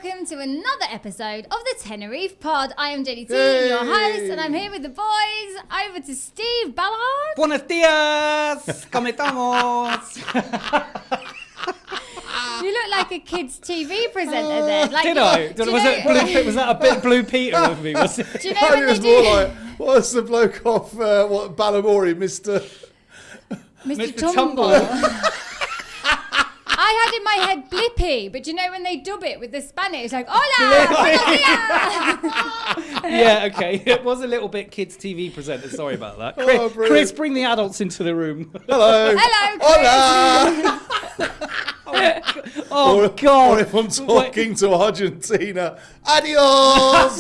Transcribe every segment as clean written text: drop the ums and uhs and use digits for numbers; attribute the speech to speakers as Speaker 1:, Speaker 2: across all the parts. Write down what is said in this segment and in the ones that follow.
Speaker 1: welcome to another episode of the Tenerife Pod. I am JDT, your host, and I'm here with the boys. Over to Steve Ballard.
Speaker 2: Buenos dias, ¿cómo estamos?
Speaker 1: You look like a kids' TV presenter there. Like,
Speaker 2: Did I? Was that a bit Blue Peter of me? Was it?
Speaker 1: Do you know when
Speaker 3: it was
Speaker 1: they do...
Speaker 3: more like, what's the bloke off Ballamori, Mr.
Speaker 1: Tumble? I had in my head Blippy, but do you know when they dub it with the Spanish, like, hola, buenos dias.
Speaker 2: Yeah, okay. It was a little bit kids' TV presenter. Sorry about that. Chris, bring the adults into the room.
Speaker 3: Hello.
Speaker 1: Hello, Chris.
Speaker 3: Hola.
Speaker 2: Oh, God.
Speaker 3: Or if I'm talking to Argentina, adios.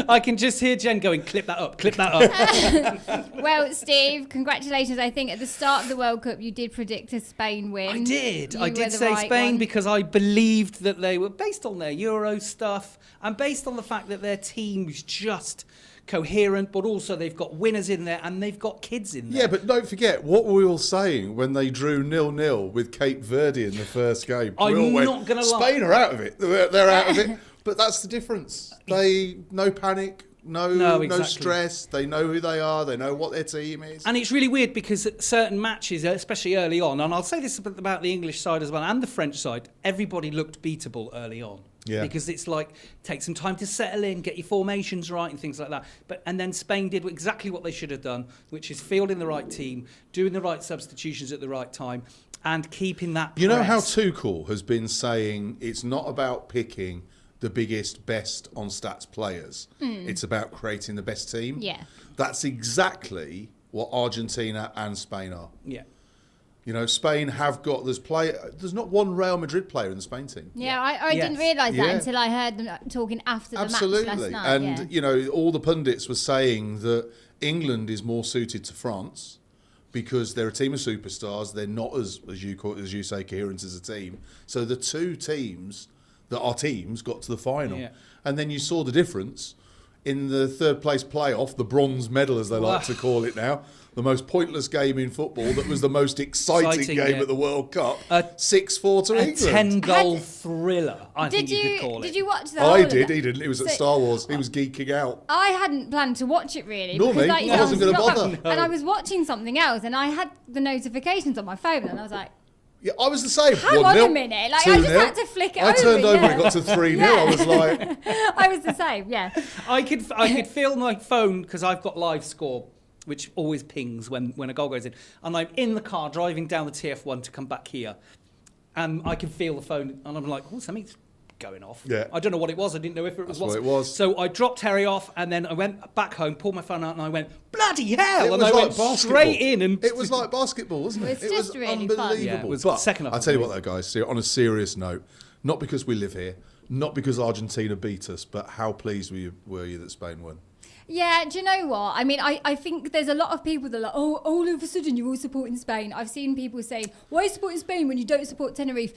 Speaker 2: I can just hear Jen going, clip that up, clip that up.
Speaker 1: Well, Steve, congratulations. I think at the start of the World Cup, you did predict a Spain win.
Speaker 2: I did.
Speaker 1: You
Speaker 2: I
Speaker 1: were
Speaker 2: did
Speaker 1: the
Speaker 2: say
Speaker 1: right
Speaker 2: Spain
Speaker 1: one.
Speaker 2: because I believed that they were, based on their Euro stuff and based on the fact that their team's just coherent, but also they've got winners in there and they've got kids in there.
Speaker 3: Yeah, but don't forget what were we all saying when they drew 0-0 with Cape Verde in the first game.
Speaker 2: I'm not going to lie.
Speaker 3: Spain are out of it. They're out of it. But that's the difference. They no panic. No
Speaker 2: exactly.
Speaker 3: stress. They know who they are. They know what their team is.
Speaker 2: And it's really weird because certain matches, especially early on, and I'll say this about the English side as well and the French side, everybody looked beatable early on.
Speaker 3: Yeah.
Speaker 2: Because it's like, take some time to settle in, get your formations right and things like that. And then Spain did exactly what they should have done, which is fielding the right team, doing the right substitutions at the right time, and keeping that press.
Speaker 3: You know how Tuchel has been saying it's not about picking the biggest, best on stats players. It's about creating the best team.
Speaker 1: Yeah.
Speaker 3: That's exactly what Argentina and Spain are.
Speaker 2: Yeah.
Speaker 3: You know, Spain have got, there's not one Real Madrid player in the Spain team.
Speaker 1: Yeah, I
Speaker 2: Yes.
Speaker 1: didn't realise that
Speaker 3: Yeah.
Speaker 1: until I heard them talking after the
Speaker 3: Absolutely.
Speaker 1: match last night.
Speaker 3: And, you know, all the pundits were saying that England is more suited to France because they're a team of superstars. They're not as you say, coherent as a team. So the two teams that are teams got to the final.
Speaker 2: Yeah.
Speaker 3: And then you saw the difference in the third place playoff, the bronze medal, as they like to call it now. The most pointless game in football that was the most exciting game at the World Cup. 6-4 to England.
Speaker 2: 10-goal thriller, I think you could call it.
Speaker 1: Did you watch the whole
Speaker 3: I
Speaker 1: of
Speaker 3: did.
Speaker 1: it?
Speaker 3: He didn't. He was at Star Wars. He was geeking out.
Speaker 1: I hadn't planned to watch it really.
Speaker 3: Nor
Speaker 1: because,
Speaker 3: me.
Speaker 1: like you
Speaker 3: I
Speaker 1: said,
Speaker 3: wasn't gonna
Speaker 1: not-
Speaker 3: bother.
Speaker 1: And I was watching something else and I had the notifications on my phone and I was like,
Speaker 3: Yeah, I was the same.
Speaker 1: hang
Speaker 3: 1-0,
Speaker 1: on a minute. Like, I just
Speaker 3: 2-0.
Speaker 1: had to flick it
Speaker 3: I
Speaker 1: over.
Speaker 3: turned over
Speaker 1: yeah.
Speaker 3: and got to 3-0.
Speaker 1: Yeah.
Speaker 3: I was like,
Speaker 1: I was the same, yeah.
Speaker 2: I could feel my phone because I've got live score, which always pings when a goal goes in. And I'm in the car driving down the TF1 to come back here. And I can feel the phone and I'm like, oh, something's going off.
Speaker 3: Yeah.
Speaker 2: I don't know what it was. I didn't know if it was.
Speaker 3: That's what it was.
Speaker 2: So I dropped Terry off and then I went back home, pulled my phone out and I went, bloody hell.
Speaker 3: it
Speaker 2: And
Speaker 3: was
Speaker 2: I
Speaker 3: like
Speaker 2: went
Speaker 3: basketball.
Speaker 2: straight in. And
Speaker 3: It was like basketball, wasn't it?
Speaker 1: It's
Speaker 3: It
Speaker 1: just
Speaker 3: was
Speaker 1: really fun.
Speaker 3: unbelievable.
Speaker 2: Yeah, it was
Speaker 3: but
Speaker 2: second half
Speaker 3: I'll tell you what,
Speaker 2: amazing.
Speaker 3: though, guys, on a serious note, not because we live here, not because Argentina beat us, but how pleased were you that Spain won?
Speaker 1: Yeah, do you know what? I mean, I think there's a lot of people that are like, oh, all of a sudden you're all supporting Spain. I've seen people say, why are you supporting Spain when you don't support Tenerife?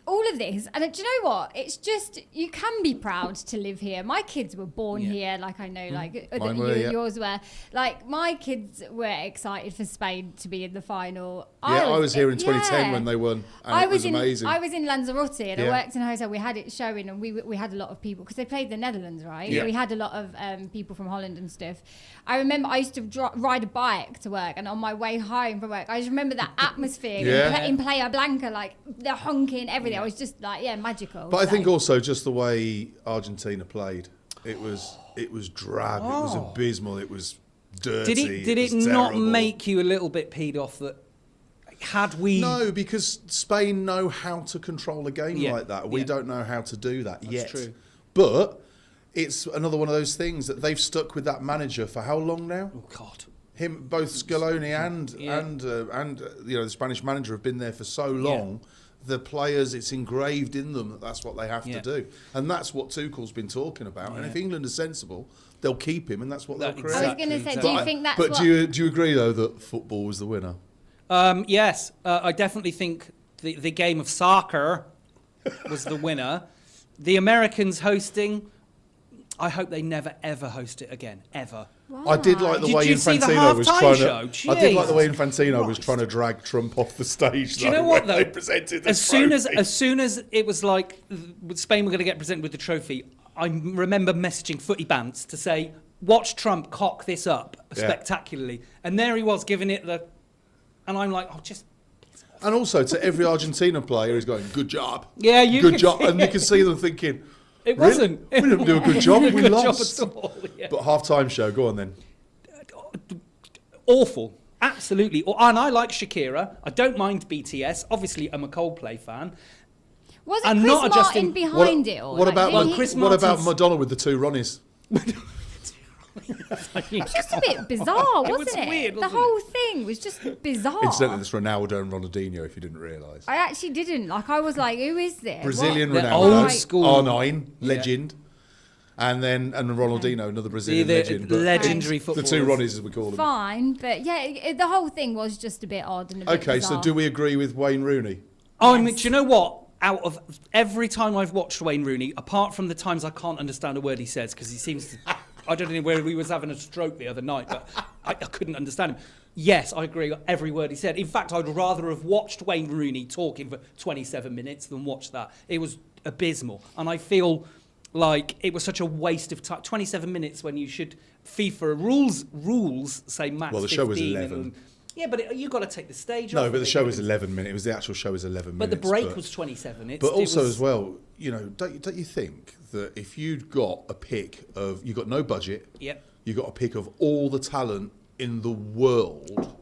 Speaker 1: All of this, and do you know what? It's just, you can be proud to live here. My kids were born here, like I know, like
Speaker 3: Mine were, yeah.
Speaker 1: yours were. Like, my kids were excited for Spain to be in the final.
Speaker 3: Yeah, I was here in 2010 when they won, and it was amazing.
Speaker 1: I was in Lanzarote, and I
Speaker 3: Yeah.
Speaker 1: worked in a hotel. We had it showing, and we had a lot of people, because they played the Netherlands, right?
Speaker 3: Yeah.
Speaker 1: We had a lot of people from Holland and stuff. I remember I used to ride a bike to work, and on my way home from work, I just remember that atmosphere
Speaker 3: Yeah.
Speaker 1: in Playa Blanca, like the honking, everything. I was just like, yeah, magical.
Speaker 3: But I think
Speaker 1: So-
Speaker 3: also just the way Argentina played, it was drab, it was abysmal, it was dirty.
Speaker 2: did it
Speaker 3: was
Speaker 2: not
Speaker 3: terrible.
Speaker 2: make you a little bit peed off that had we...
Speaker 3: No, because Spain know how to control a game
Speaker 2: Yeah,
Speaker 3: like that. We
Speaker 2: yeah.
Speaker 3: don't know how to do that yet.
Speaker 2: true.
Speaker 3: But it's another one of those things that they've stuck with that manager for how long now?
Speaker 2: Oh, God.
Speaker 3: Him, both Scaloni and you know, the Spanish manager have been there for so long. The players, it's engraved in them that that's what they have to do, and that's what Tuchel's been talking about. And if England are sensible, they'll keep him, and that's what they'll create.
Speaker 1: I was going to say,
Speaker 2: Exactly.
Speaker 1: do you think that's
Speaker 3: But
Speaker 1: what...
Speaker 3: do you agree though that football was the winner?
Speaker 2: Yes, I definitely think the game of soccer was the winner. The Americans hosting, I hope they never ever host it again, ever.
Speaker 3: I did like the
Speaker 2: Did
Speaker 3: way
Speaker 2: you see the
Speaker 3: Infantino was
Speaker 2: halftime
Speaker 3: trying
Speaker 2: show?
Speaker 3: to. I did like the way
Speaker 2: Jesus
Speaker 3: Infantino was
Speaker 2: Christ.
Speaker 3: trying to drag Trump off the stage.
Speaker 2: Do you know what though?
Speaker 3: They presented the
Speaker 2: As soon
Speaker 3: trophy.
Speaker 2: as it was like Spain were going to get presented with the trophy, I remember messaging Footy Bants to say, "Watch Trump cock this up spectacularly," and there he was giving it the, and I'm like, "Oh, just."
Speaker 3: And also to every Argentina player, he's going, "Good job,
Speaker 2: Yeah, you
Speaker 3: good
Speaker 2: could
Speaker 3: job,"
Speaker 2: see
Speaker 3: and you
Speaker 2: it.
Speaker 3: can see them thinking,
Speaker 2: It
Speaker 3: "Really?
Speaker 2: wasn't.
Speaker 3: We didn't do a good job. We
Speaker 2: Good job
Speaker 3: lost."
Speaker 2: at all, yeah.
Speaker 3: But half-time show, go on then.
Speaker 2: Awful. Absolutely. And I like Shakira. I don't mind BTS. Obviously, I'm a Coldplay fan.
Speaker 1: Was it
Speaker 2: And
Speaker 1: Chris
Speaker 2: not a
Speaker 1: Martin
Speaker 2: Justin-
Speaker 1: behind it? Or
Speaker 3: What
Speaker 1: like,
Speaker 3: about
Speaker 1: did he-
Speaker 2: Chris
Speaker 3: what about
Speaker 2: Martin's-
Speaker 3: Madonna with the two Ronnies?
Speaker 1: It's just a bit bizarre,
Speaker 2: It was
Speaker 1: wasn't it?
Speaker 2: weird,
Speaker 1: The
Speaker 2: wasn't
Speaker 1: whole thing was just bizarre.
Speaker 3: Incidentally, that's Ronaldo and Ronaldinho, if you didn't realise.
Speaker 1: I actually didn't. Like, I was like, who is this?
Speaker 3: Brazilian
Speaker 2: The
Speaker 3: Ronaldo,
Speaker 2: old school.
Speaker 3: R9, legend. And Ronaldinho, another Brazilian legend.
Speaker 2: The
Speaker 3: but
Speaker 2: legendary
Speaker 3: the
Speaker 2: footballers.
Speaker 3: two Ronnies, as we call them.
Speaker 1: Fine, but yeah, the whole thing was just a bit odd and a bit
Speaker 3: Okay,
Speaker 1: bizarre.
Speaker 3: so do we agree with Wayne Rooney?
Speaker 2: Oh, I mean,
Speaker 1: Yes.
Speaker 2: do you know what? Out of every time I've watched Wayne Rooney, apart from the times I can't understand a word he says because he seems to, I don't know where he was having a stroke the other night, but I couldn't understand him. Yes, I agree with every word he said. In fact, I'd rather have watched Wayne Rooney talking for 27 minutes than watch that. It was abysmal. And I feel like it was such a waste of time. 27 minutes when you should, FIFA rules say max 15.
Speaker 3: Well, the show was 11.
Speaker 2: Yeah, but you've got to take the stage off.
Speaker 3: No, but the
Speaker 2: of it.
Speaker 3: show was 11 minutes. It was the actual show was 11
Speaker 2: But
Speaker 3: minutes.
Speaker 2: the break was 27.
Speaker 3: But also as well, you know, don't you think that if you'd got a pick of, you got no budget,
Speaker 2: Yep.
Speaker 3: you got a pick of all the talent in the world,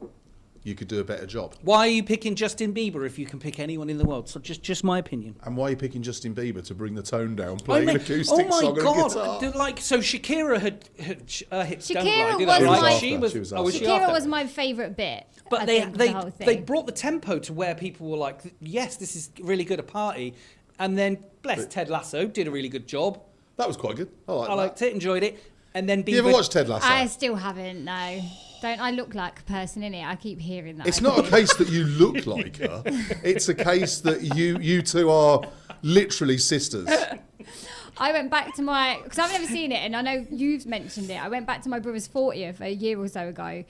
Speaker 3: you could do a better job.
Speaker 2: Why are you picking Justin Bieber if you can pick anyone in the world? So just my opinion.
Speaker 3: And why are you picking Justin Bieber to bring the tone down, playing an acoustic
Speaker 2: oh my
Speaker 3: song
Speaker 2: God!
Speaker 3: on a guitar?
Speaker 2: Like, so Shakira had hit
Speaker 1: Shakira
Speaker 2: Don't Lie, did
Speaker 1: was
Speaker 2: that, right?
Speaker 1: my-
Speaker 2: She was.
Speaker 3: She was
Speaker 2: Oh, was she
Speaker 1: Shakira
Speaker 2: after?
Speaker 1: was my favourite bit.
Speaker 2: But
Speaker 1: I
Speaker 2: they
Speaker 1: think, the whole
Speaker 2: they
Speaker 1: thing.
Speaker 2: brought the tempo to where people were like, yes, this is really good a party, and then Ted Lasso did a really good job.
Speaker 3: That was quite good. I
Speaker 2: I liked it, enjoyed it, and then Bieber.
Speaker 3: You ever watched Ted Lasso?
Speaker 1: I still haven't, no. Don't I look like a person in it? I keep hearing that.
Speaker 3: It's not a case that you look like her. It's a case that you two are literally sisters.
Speaker 1: I went back to my, because I've never seen it, and I know you've mentioned it. I went back to my brother's 40th a year or so ago,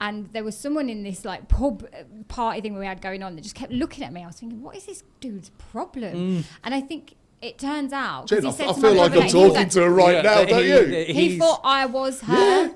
Speaker 1: and there was someone in this like pub party thing we had going on that just kept looking at me. I was thinking, what is this dude's problem? And I think it turns out, 'cause
Speaker 3: Jen,
Speaker 1: he
Speaker 3: I
Speaker 1: said to
Speaker 3: feel
Speaker 1: my
Speaker 3: like
Speaker 1: brother
Speaker 3: I'm
Speaker 1: that he was
Speaker 3: talking
Speaker 1: like-
Speaker 3: to her right now, don't you?
Speaker 1: He thought I was her.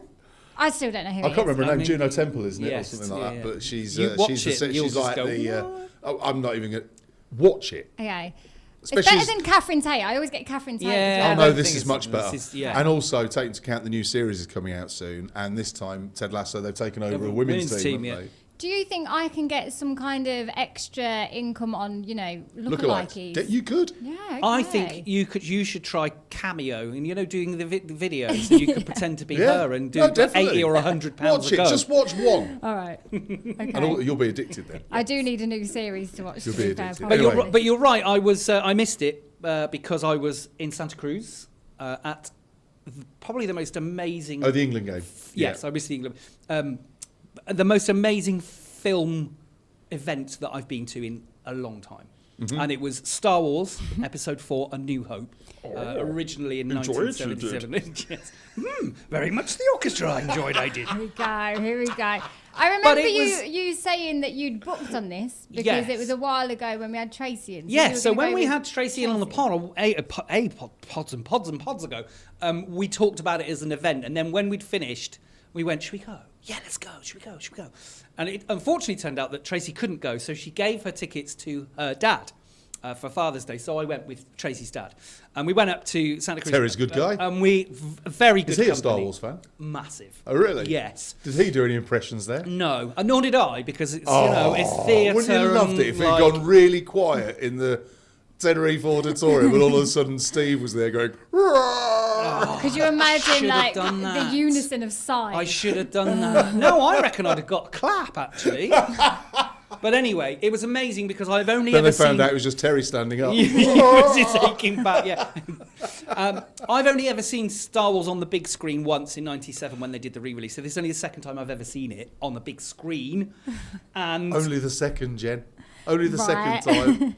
Speaker 1: I still don't know who
Speaker 3: I
Speaker 1: it
Speaker 3: can't
Speaker 1: is.
Speaker 3: remember her
Speaker 2: I
Speaker 3: name.
Speaker 2: mean,
Speaker 3: Juno Temple, isn't it,
Speaker 2: yes,
Speaker 3: or something like
Speaker 2: yeah.
Speaker 3: that? But she's
Speaker 2: You watch
Speaker 3: she's
Speaker 2: it, you'll
Speaker 3: she's
Speaker 2: just
Speaker 3: like
Speaker 2: go,
Speaker 3: the. I'm not even going to watch it.
Speaker 1: Okay.
Speaker 3: Especially
Speaker 1: It's better
Speaker 3: as-
Speaker 1: than Catherine Tate. I always get Catherine Tate.
Speaker 2: Yeah.
Speaker 1: as
Speaker 3: Oh
Speaker 1: well.
Speaker 2: I
Speaker 3: no,
Speaker 2: don't
Speaker 3: this
Speaker 2: think
Speaker 3: is
Speaker 2: it's-
Speaker 3: much better.
Speaker 2: this is- yeah.
Speaker 3: And also, take into account the new series is coming out soon, and this time Ted Lasso they've taken over a women's team,
Speaker 2: yeah.
Speaker 3: haven't
Speaker 1: Do you think I can get some kind of extra income on,
Speaker 3: they?
Speaker 1: lookalikes?
Speaker 3: You could.
Speaker 1: Yeah, okay.
Speaker 2: I think you should try Cameo, and doing the videos. And you could pretend to be
Speaker 3: Yeah.
Speaker 2: her and do
Speaker 3: No, definitely.
Speaker 2: 80 or 100 pounds
Speaker 3: Watch
Speaker 2: a
Speaker 3: it.
Speaker 2: go.
Speaker 3: Just watch one,
Speaker 1: All right.
Speaker 3: and
Speaker 1: Okay.
Speaker 3: you'll be addicted then.
Speaker 1: I do need a new series to watch.
Speaker 3: You'll
Speaker 1: to
Speaker 3: be
Speaker 1: be fair,
Speaker 3: addicted.
Speaker 2: But
Speaker 1: probably.
Speaker 2: you're right. I missed it because I was in Santa Cruz at probably the most amazing.
Speaker 3: Oh, the England game.
Speaker 2: Yes, I missed the England. The most amazing film event that I've been to in a long time.
Speaker 3: Mm-hmm.
Speaker 2: And it was Star Wars Episode 4: A New Hope, originally in
Speaker 3: Enjoyed it, you
Speaker 2: 1977. Yes. Very much the orchestra I enjoyed. I did.
Speaker 1: Here we go. I
Speaker 2: But
Speaker 1: remember
Speaker 2: it was-
Speaker 1: you saying that you'd booked on this because it
Speaker 2: Yes.
Speaker 1: was a while ago when we had Tracy in.
Speaker 2: Yeah,
Speaker 1: you were
Speaker 2: so
Speaker 1: gonna
Speaker 2: when
Speaker 1: go
Speaker 2: we
Speaker 1: with
Speaker 2: had Tracy in on the pods and pods ago, we talked about it as an event. And then when we'd finished, we went, should we go? Yeah, let's go. Should we go? And it unfortunately turned out that Tracy couldn't go, so she gave her tickets to her dad for Father's Day. So I went with Tracy's dad. And we went up to Santa Cruz.
Speaker 3: Terry's a good guy.
Speaker 2: And very good
Speaker 3: Is he a
Speaker 2: company.
Speaker 3: Star Wars fan?
Speaker 2: Massive.
Speaker 3: Oh, really?
Speaker 2: Yes.
Speaker 3: Did he do any impressions there?
Speaker 2: No, and nor did I, because it's, it's theatre.
Speaker 3: Wouldn't you have loved it if it had
Speaker 2: like-
Speaker 3: gone really quiet in the Tenerife auditorium and all of a sudden Steve was there going, "Roar!"
Speaker 1: Could you imagine
Speaker 2: Should have
Speaker 1: like
Speaker 2: done
Speaker 1: the
Speaker 2: that.
Speaker 1: unison of sighs?
Speaker 2: I should have done that. No, I reckon I'd have got a clap, actually. But anyway, it was amazing because I've only
Speaker 3: Then
Speaker 2: ever
Speaker 3: they found
Speaker 2: seen...
Speaker 3: out it was just Terry standing up.
Speaker 2: It's aching back, yeah. I've only ever seen Star Wars on the big screen once in '97 when they did the re-release. So this is only the second time I've ever seen it on the big screen. And
Speaker 3: Only the second, Jen. Only the
Speaker 1: Right.
Speaker 3: second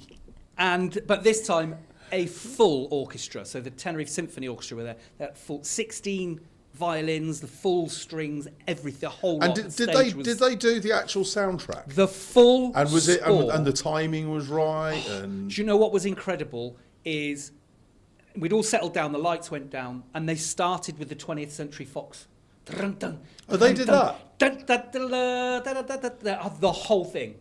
Speaker 3: time.
Speaker 2: but this time, a full orchestra. So the Tenerife Symphony Orchestra were there. They had full 16 violins, the full strings, everything, the whole lot.
Speaker 3: And did they do the actual soundtrack?
Speaker 2: The full
Speaker 3: and was it
Speaker 2: score.
Speaker 3: and the timing was right? And
Speaker 2: Do you know what was incredible is we'd all settled down, the lights went down, and they started with the 20th Century Fox.
Speaker 3: Oh, they did that?
Speaker 2: The whole thing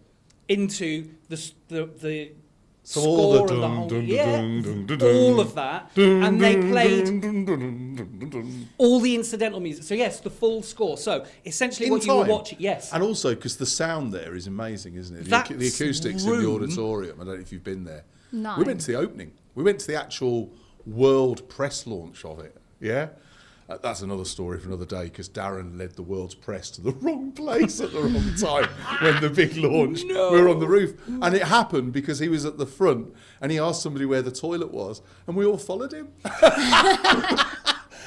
Speaker 2: into the
Speaker 3: So
Speaker 2: score
Speaker 3: all the
Speaker 2: and the
Speaker 3: dun,
Speaker 2: whole,
Speaker 3: dun,
Speaker 2: yeah,
Speaker 3: dun, dun, dun, dun,
Speaker 2: all of that, and they played
Speaker 3: dun, dun, dun, dun.
Speaker 2: all the incidental music. So yes, the full score. So essentially,
Speaker 3: In
Speaker 2: what you were
Speaker 3: time.
Speaker 2: watching, yes,
Speaker 3: And also because the sound there is amazing, isn't it?
Speaker 2: That
Speaker 3: The acoustics in the
Speaker 2: room-
Speaker 3: auditorium. I don't know if you've been there.
Speaker 1: No.
Speaker 3: We went to the opening. We went to the actual world press launch of it. Yeah. That's another story for another day because Darren led the world's press to the wrong place at the wrong time when the big launch.
Speaker 2: No.
Speaker 3: We were on the roof. And it happened because he was at the front and he asked somebody where the toilet was and we all followed him.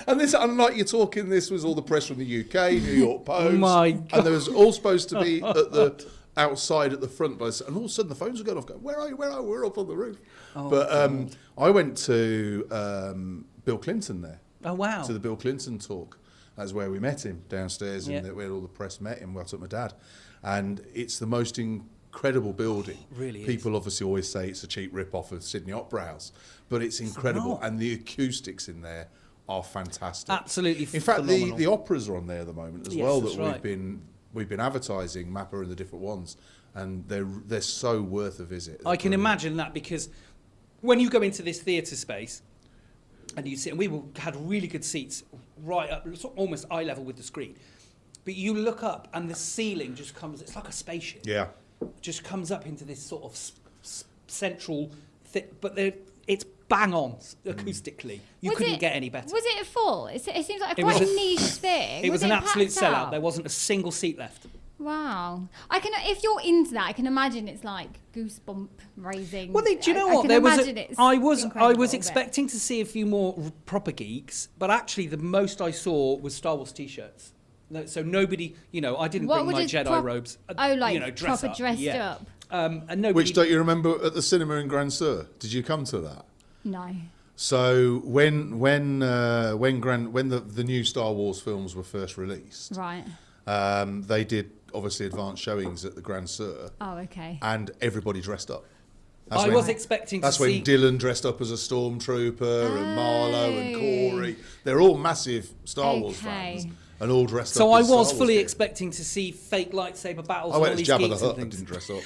Speaker 3: And this, unlike you're talking, this was all the press from the UK, New York Post.
Speaker 2: My God.
Speaker 3: And there was all supposed to be at the outside at the front, and all of a sudden the phones were going off. Going, where are you? Where are you? We're up on the roof. But I went to Bill Clinton there.
Speaker 2: oh wow,
Speaker 3: To the Bill Clinton talk. That's where we met him downstairs,
Speaker 2: Yeah.
Speaker 3: and where all the press met him. Well, I took my dad, and it's the most incredible building.
Speaker 2: Really is.
Speaker 3: People obviously always say it's a cheap rip-off of Sydney Opera House, but it's incredible,
Speaker 2: not.
Speaker 3: and the acoustics in there are fantastic.
Speaker 2: absolutely.
Speaker 3: In fact,
Speaker 2: phenomenal.
Speaker 3: the operas are on there at the moment as
Speaker 2: Yes,
Speaker 3: well.
Speaker 2: that's
Speaker 3: That
Speaker 2: right.
Speaker 3: we've been advertising Mappa and the different ones, and they're so worth a visit.
Speaker 2: I can
Speaker 3: They're brilliant.
Speaker 2: imagine that because when you go into this theatre space and you sit, and had really good seats right up, sort of almost eye level with the screen, but you look up and the ceiling just comes. It's like a spaceship.
Speaker 3: Yeah.
Speaker 2: Just comes up into this sort of central thing, but it's bang on acoustically. You
Speaker 1: Was
Speaker 2: couldn't
Speaker 1: it-
Speaker 2: get any better.
Speaker 1: Was it full? It seems like
Speaker 2: It
Speaker 1: quite
Speaker 2: was
Speaker 1: a
Speaker 2: a-
Speaker 1: niche thing.
Speaker 2: It was an absolute
Speaker 1: packed
Speaker 2: sellout.
Speaker 1: out?
Speaker 2: There wasn't a single seat left.
Speaker 1: Wow. If you're into that, I can imagine it's like goosebump raising.
Speaker 2: Well, do you know
Speaker 1: I
Speaker 2: what?
Speaker 1: can
Speaker 2: There was
Speaker 1: imagine it's
Speaker 2: I was
Speaker 1: incredible, but-
Speaker 2: expecting to see a few more proper geeks, but actually the most I saw was Star Wars T-shirts. So nobody, I didn't
Speaker 1: What
Speaker 2: bring
Speaker 1: would
Speaker 2: my
Speaker 1: a
Speaker 2: Jedi robes.
Speaker 1: Oh, like
Speaker 2: dress
Speaker 1: proper
Speaker 2: up.
Speaker 1: dressed
Speaker 2: yeah.
Speaker 1: up.
Speaker 2: And nobody.
Speaker 3: Which don't you remember at the cinema in Grand Sur? Did you come to that?
Speaker 1: No.
Speaker 3: So when the new Star Wars films were first released,
Speaker 1: Right.
Speaker 3: they did obviously advanced showings at the Grand Sur,
Speaker 1: Oh, okay.
Speaker 3: and everybody dressed up.
Speaker 2: I was expecting to
Speaker 3: That's
Speaker 2: see.
Speaker 3: when Dylan dressed up as a stormtrooper and Marlo and Corey. They're all massive Star Wars
Speaker 1: Okay.
Speaker 3: fans and all dressed
Speaker 2: So
Speaker 3: up.
Speaker 2: I
Speaker 3: as Star
Speaker 2: was
Speaker 3: Wars
Speaker 2: fully
Speaker 3: gear.
Speaker 2: expecting to see fake lightsaber battles
Speaker 3: I
Speaker 2: and all
Speaker 3: went as
Speaker 2: these
Speaker 3: Jabba the
Speaker 2: geeks and
Speaker 3: Hutt and
Speaker 2: things.
Speaker 3: didn't dress up.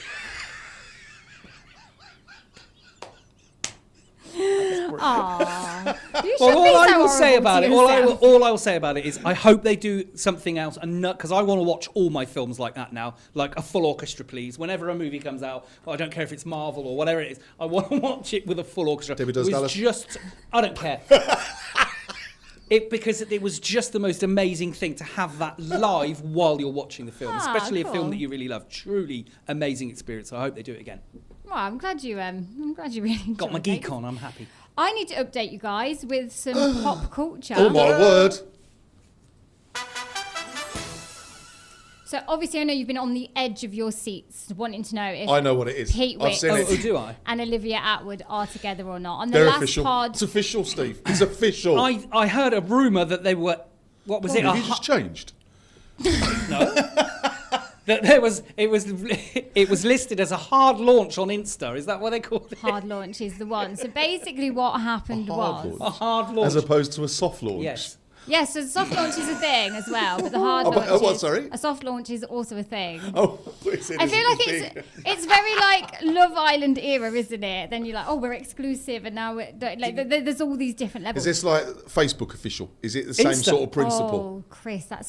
Speaker 1: Aww. You
Speaker 2: Well,
Speaker 1: should
Speaker 2: all
Speaker 1: be
Speaker 2: I
Speaker 1: so
Speaker 2: will say
Speaker 1: horrible
Speaker 2: about
Speaker 1: to
Speaker 2: it,
Speaker 1: yourself.
Speaker 2: all I will say about it is, I hope they do something else, and because I want to watch all my films like that now, like a full orchestra, please. Whenever a movie comes out, I don't care if it's Marvel or whatever it is, I want to watch it with a full orchestra.
Speaker 3: Debbie Does
Speaker 2: It was
Speaker 3: Dallas?
Speaker 2: just, I don't care. Because it was just the most amazing thing to have that live while you're watching the film, especially a film
Speaker 1: cool.
Speaker 2: that you really love. Truly amazing experience. I hope they do it again.
Speaker 1: Well, I'm glad you really enjoyed
Speaker 2: Got my
Speaker 1: it.
Speaker 2: geek on. I'm happy.
Speaker 1: I need to update you guys with some pop culture.
Speaker 3: Oh my word!
Speaker 1: So obviously, I know you've been on the edge of your seats, wanting to know if
Speaker 3: I know what it is.
Speaker 1: Pete
Speaker 3: I've seen
Speaker 1: Wicks
Speaker 2: Oh,
Speaker 3: it.
Speaker 2: do I?
Speaker 1: and Olivia Attwood are together or not. On the
Speaker 3: They're
Speaker 1: last
Speaker 3: official.
Speaker 1: pod,
Speaker 3: It's official, Steve. It's official.
Speaker 2: I heard a rumour that they were. What was it?
Speaker 3: Have you just changed?
Speaker 2: No. That it was listed as a hard launch on Insta. Is that what they called it?
Speaker 1: hard launch is the one. So basically, what happened
Speaker 3: hard
Speaker 1: was,
Speaker 3: launch.
Speaker 2: A hard launch.
Speaker 3: As opposed to a soft launch.
Speaker 2: Yes.
Speaker 1: yes, so the soft launch is a thing as well, but the hard
Speaker 3: Oh,
Speaker 1: launch
Speaker 3: but- what,
Speaker 1: is,
Speaker 3: sorry?
Speaker 1: a soft launch is also a thing.
Speaker 3: Oh, it's
Speaker 1: I feel like it's very like Love Island era, isn't it? Then you're like, oh, we're exclusive, and now there's all these different levels.
Speaker 3: Is this like Facebook official? Is it the same
Speaker 2: Insta.
Speaker 3: sort of principle?
Speaker 1: Oh, Chris, that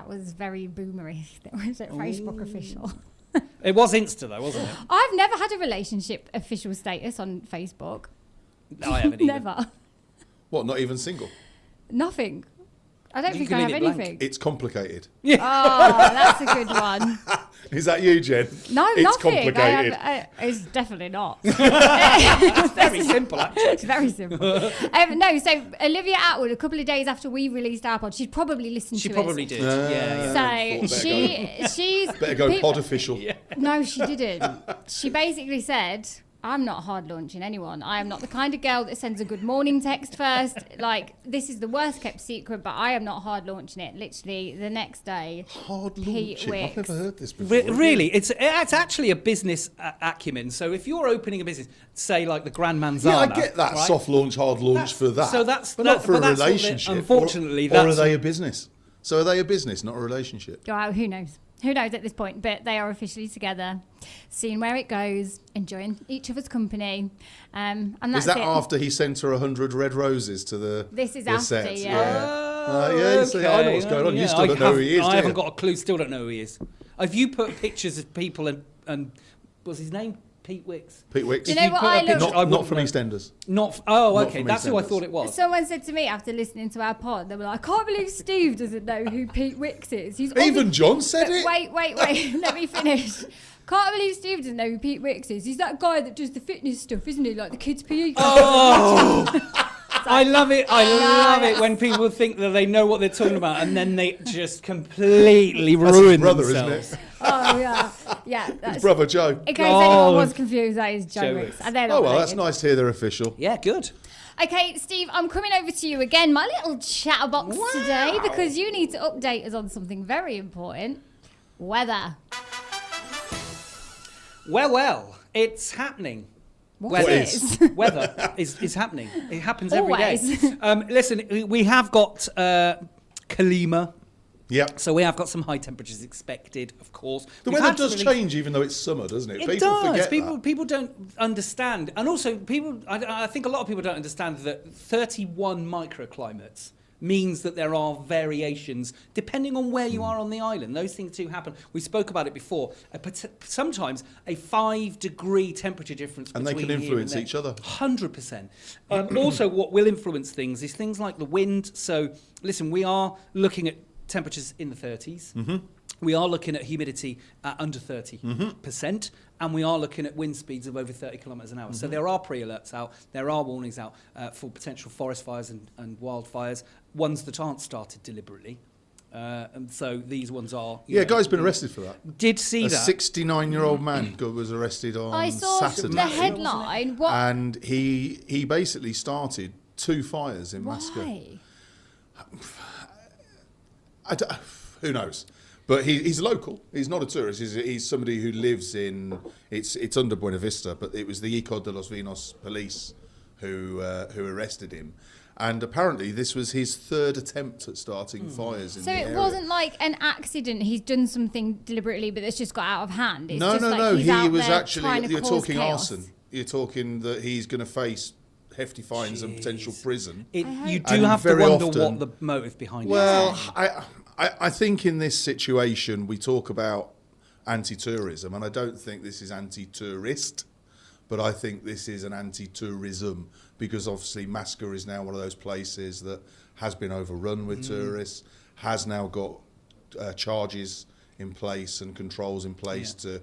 Speaker 1: was very boomery. That was it Facebook official.
Speaker 2: It was Insta though, wasn't it?
Speaker 1: I've never had a relationship official status on Facebook.
Speaker 2: No, I haven't either.
Speaker 1: Never.
Speaker 3: What, not even single?
Speaker 1: Nothing. I don't
Speaker 2: You
Speaker 1: think
Speaker 2: can
Speaker 1: I have
Speaker 2: leave it blank.
Speaker 1: anything.
Speaker 3: It's complicated.
Speaker 1: Oh, that's a good one.
Speaker 3: Is that you, Jen?
Speaker 1: No,
Speaker 3: It's
Speaker 1: nothing.
Speaker 3: complicated.
Speaker 1: It's definitely not.
Speaker 2: It's very simple, actually.
Speaker 1: It's very simple. No, so Olivia Attwood, a couple of days after we released our pod, she'd probably listened
Speaker 2: She
Speaker 1: to
Speaker 2: probably
Speaker 1: us.
Speaker 2: did. Yeah.
Speaker 1: So
Speaker 3: Better
Speaker 1: she's
Speaker 3: Better go
Speaker 1: people-
Speaker 3: pod official.
Speaker 1: No, she didn't. She basically said, I'm not hard launching anyone. I am not the kind of girl that sends a good morning text first. Like, this is the worst kept secret, but I am not hard launching it. Literally, the next day.
Speaker 3: Hard
Speaker 1: Pete
Speaker 3: launching? I've
Speaker 1: Wicks.
Speaker 3: never heard this before.
Speaker 2: Really, it's actually a business acumen. So if you're opening a business, say like the Grand Manzana,
Speaker 3: Yeah, I get that
Speaker 2: right?
Speaker 3: soft launch, hard launch for that.
Speaker 2: So that's
Speaker 3: but not for a
Speaker 2: that's what
Speaker 3: relationship.
Speaker 2: Unfortunately,
Speaker 3: or are
Speaker 2: that's
Speaker 3: they a business? So are they a business, not a relationship?
Speaker 1: Wow, who knows? Who knows at this point? But they are officially together, seeing where it goes, enjoying each other's company. And that's
Speaker 3: Is that
Speaker 1: it.
Speaker 3: after he sent her 100 red roses to the
Speaker 1: This is
Speaker 3: the
Speaker 1: after,
Speaker 3: set?
Speaker 1: yeah.
Speaker 3: You see, I know what's going on. You still don't know who he is,
Speaker 2: I
Speaker 3: do
Speaker 2: haven't
Speaker 3: you?
Speaker 2: got a clue. Still don't know who he is. Have you put pictures of people and what's his name? Pete Wicks.
Speaker 3: Pete Wicks.
Speaker 1: Do you know
Speaker 2: you
Speaker 1: what
Speaker 2: put a
Speaker 1: I
Speaker 2: picture-
Speaker 1: look?
Speaker 2: I
Speaker 3: Not
Speaker 2: wouldn't
Speaker 3: from
Speaker 2: know.
Speaker 3: EastEnders.
Speaker 2: Oh,
Speaker 3: Not
Speaker 2: okay.
Speaker 3: from
Speaker 2: That's who I
Speaker 3: EastEnders.
Speaker 2: thought it was.
Speaker 1: Someone said to me after listening to our pod, they were like, I can't believe Steve doesn't know who Pete Wicks is. He's
Speaker 3: Even John said
Speaker 1: But
Speaker 3: it.
Speaker 1: Wait, let me finish. Can't believe Steve doesn't know who Pete Wicks is. He's that guy that does the fitness stuff, isn't he? Like the kids' PE.
Speaker 2: I love it. I love it when people think that they know what they're talking about and then they just completely
Speaker 3: That's his
Speaker 2: ruin
Speaker 3: brother,
Speaker 2: themselves.
Speaker 3: isn't it?
Speaker 1: Oh, yeah. Yeah. That's,
Speaker 3: His brother Joe.
Speaker 1: in case anyone
Speaker 2: Oh.
Speaker 1: was confused, that is Joe
Speaker 2: Joe
Speaker 1: Wicks.
Speaker 2: Wicks.
Speaker 1: And they're not
Speaker 3: Oh well, that's
Speaker 1: related.
Speaker 3: nice to hear they're official.
Speaker 2: Yeah, good.
Speaker 1: Okay, Steve, I'm coming over to you again, my little chatterbox today, because you need to update us on something very important. Weather.
Speaker 2: Well, it's happening.
Speaker 1: What is?
Speaker 2: Weather is happening. It happens every
Speaker 1: Always.
Speaker 2: day. Listen, we have got Calima.
Speaker 3: Yep.
Speaker 2: So we have got some high temperatures expected, of course.
Speaker 3: The
Speaker 2: We've
Speaker 3: weather
Speaker 2: had to
Speaker 3: does
Speaker 2: release-
Speaker 3: change even though it's summer, doesn't it?
Speaker 2: It
Speaker 3: People
Speaker 2: does.
Speaker 3: forget
Speaker 2: People
Speaker 3: that.
Speaker 2: people don't understand, and also people. I think a lot of people don't understand that 31 microclimates means that there are variations depending on where you are on the island. Those things do happen. We spoke about it before. Sometimes a 5-degree temperature difference
Speaker 3: And they
Speaker 2: between
Speaker 3: can
Speaker 2: here
Speaker 3: influence
Speaker 2: and
Speaker 3: each other.
Speaker 2: 100%. Also, what will influence things is things like the wind. So, listen, we are looking at temperatures in the 30s.
Speaker 3: Mm-hmm.
Speaker 2: We are looking at humidity at under 30%, and we are looking at wind speeds of over 30 kilometres an hour. So there are pre-alerts out, there are warnings out for potential forest fires and wildfires, ones that aren't started deliberately. And so these ones are...
Speaker 3: Yeah, a guy's been arrested for that.
Speaker 2: Did see
Speaker 3: A
Speaker 2: that.
Speaker 3: 69-year-old man was arrested on
Speaker 1: I saw
Speaker 3: Saturday.
Speaker 1: the headline. What?
Speaker 3: And he basically started 2 fires in Mascot.
Speaker 1: Why?
Speaker 3: Who knows? But he's local. He's not a tourist. He's somebody who lives in... It's under Buena Vista, but it was the Eco de los Vinos police who arrested him. And apparently this was his 3rd attempt at starting fires in
Speaker 1: So
Speaker 3: the
Speaker 1: it
Speaker 3: area.
Speaker 1: wasn't like an accident. He's done something deliberately, but it's just got out of hand. It's
Speaker 3: No.
Speaker 1: just like he's
Speaker 3: He
Speaker 1: out
Speaker 3: was
Speaker 1: there
Speaker 3: actually...
Speaker 1: trying to
Speaker 3: You're
Speaker 1: cause
Speaker 3: talking
Speaker 1: chaos.
Speaker 3: arson. You're talking that he's going to face hefty fines and potential prison.
Speaker 2: You do
Speaker 3: And
Speaker 2: have to
Speaker 3: very
Speaker 2: wonder
Speaker 3: often-
Speaker 2: what the motive behind it
Speaker 3: Well,
Speaker 2: is.
Speaker 3: I think in this situation we talk about anti-tourism, and I don't think this is anti-tourist, but I think this is an anti-tourism, because obviously Masca is now one of those places that has been overrun with tourists, has now got charges in place and controls in place to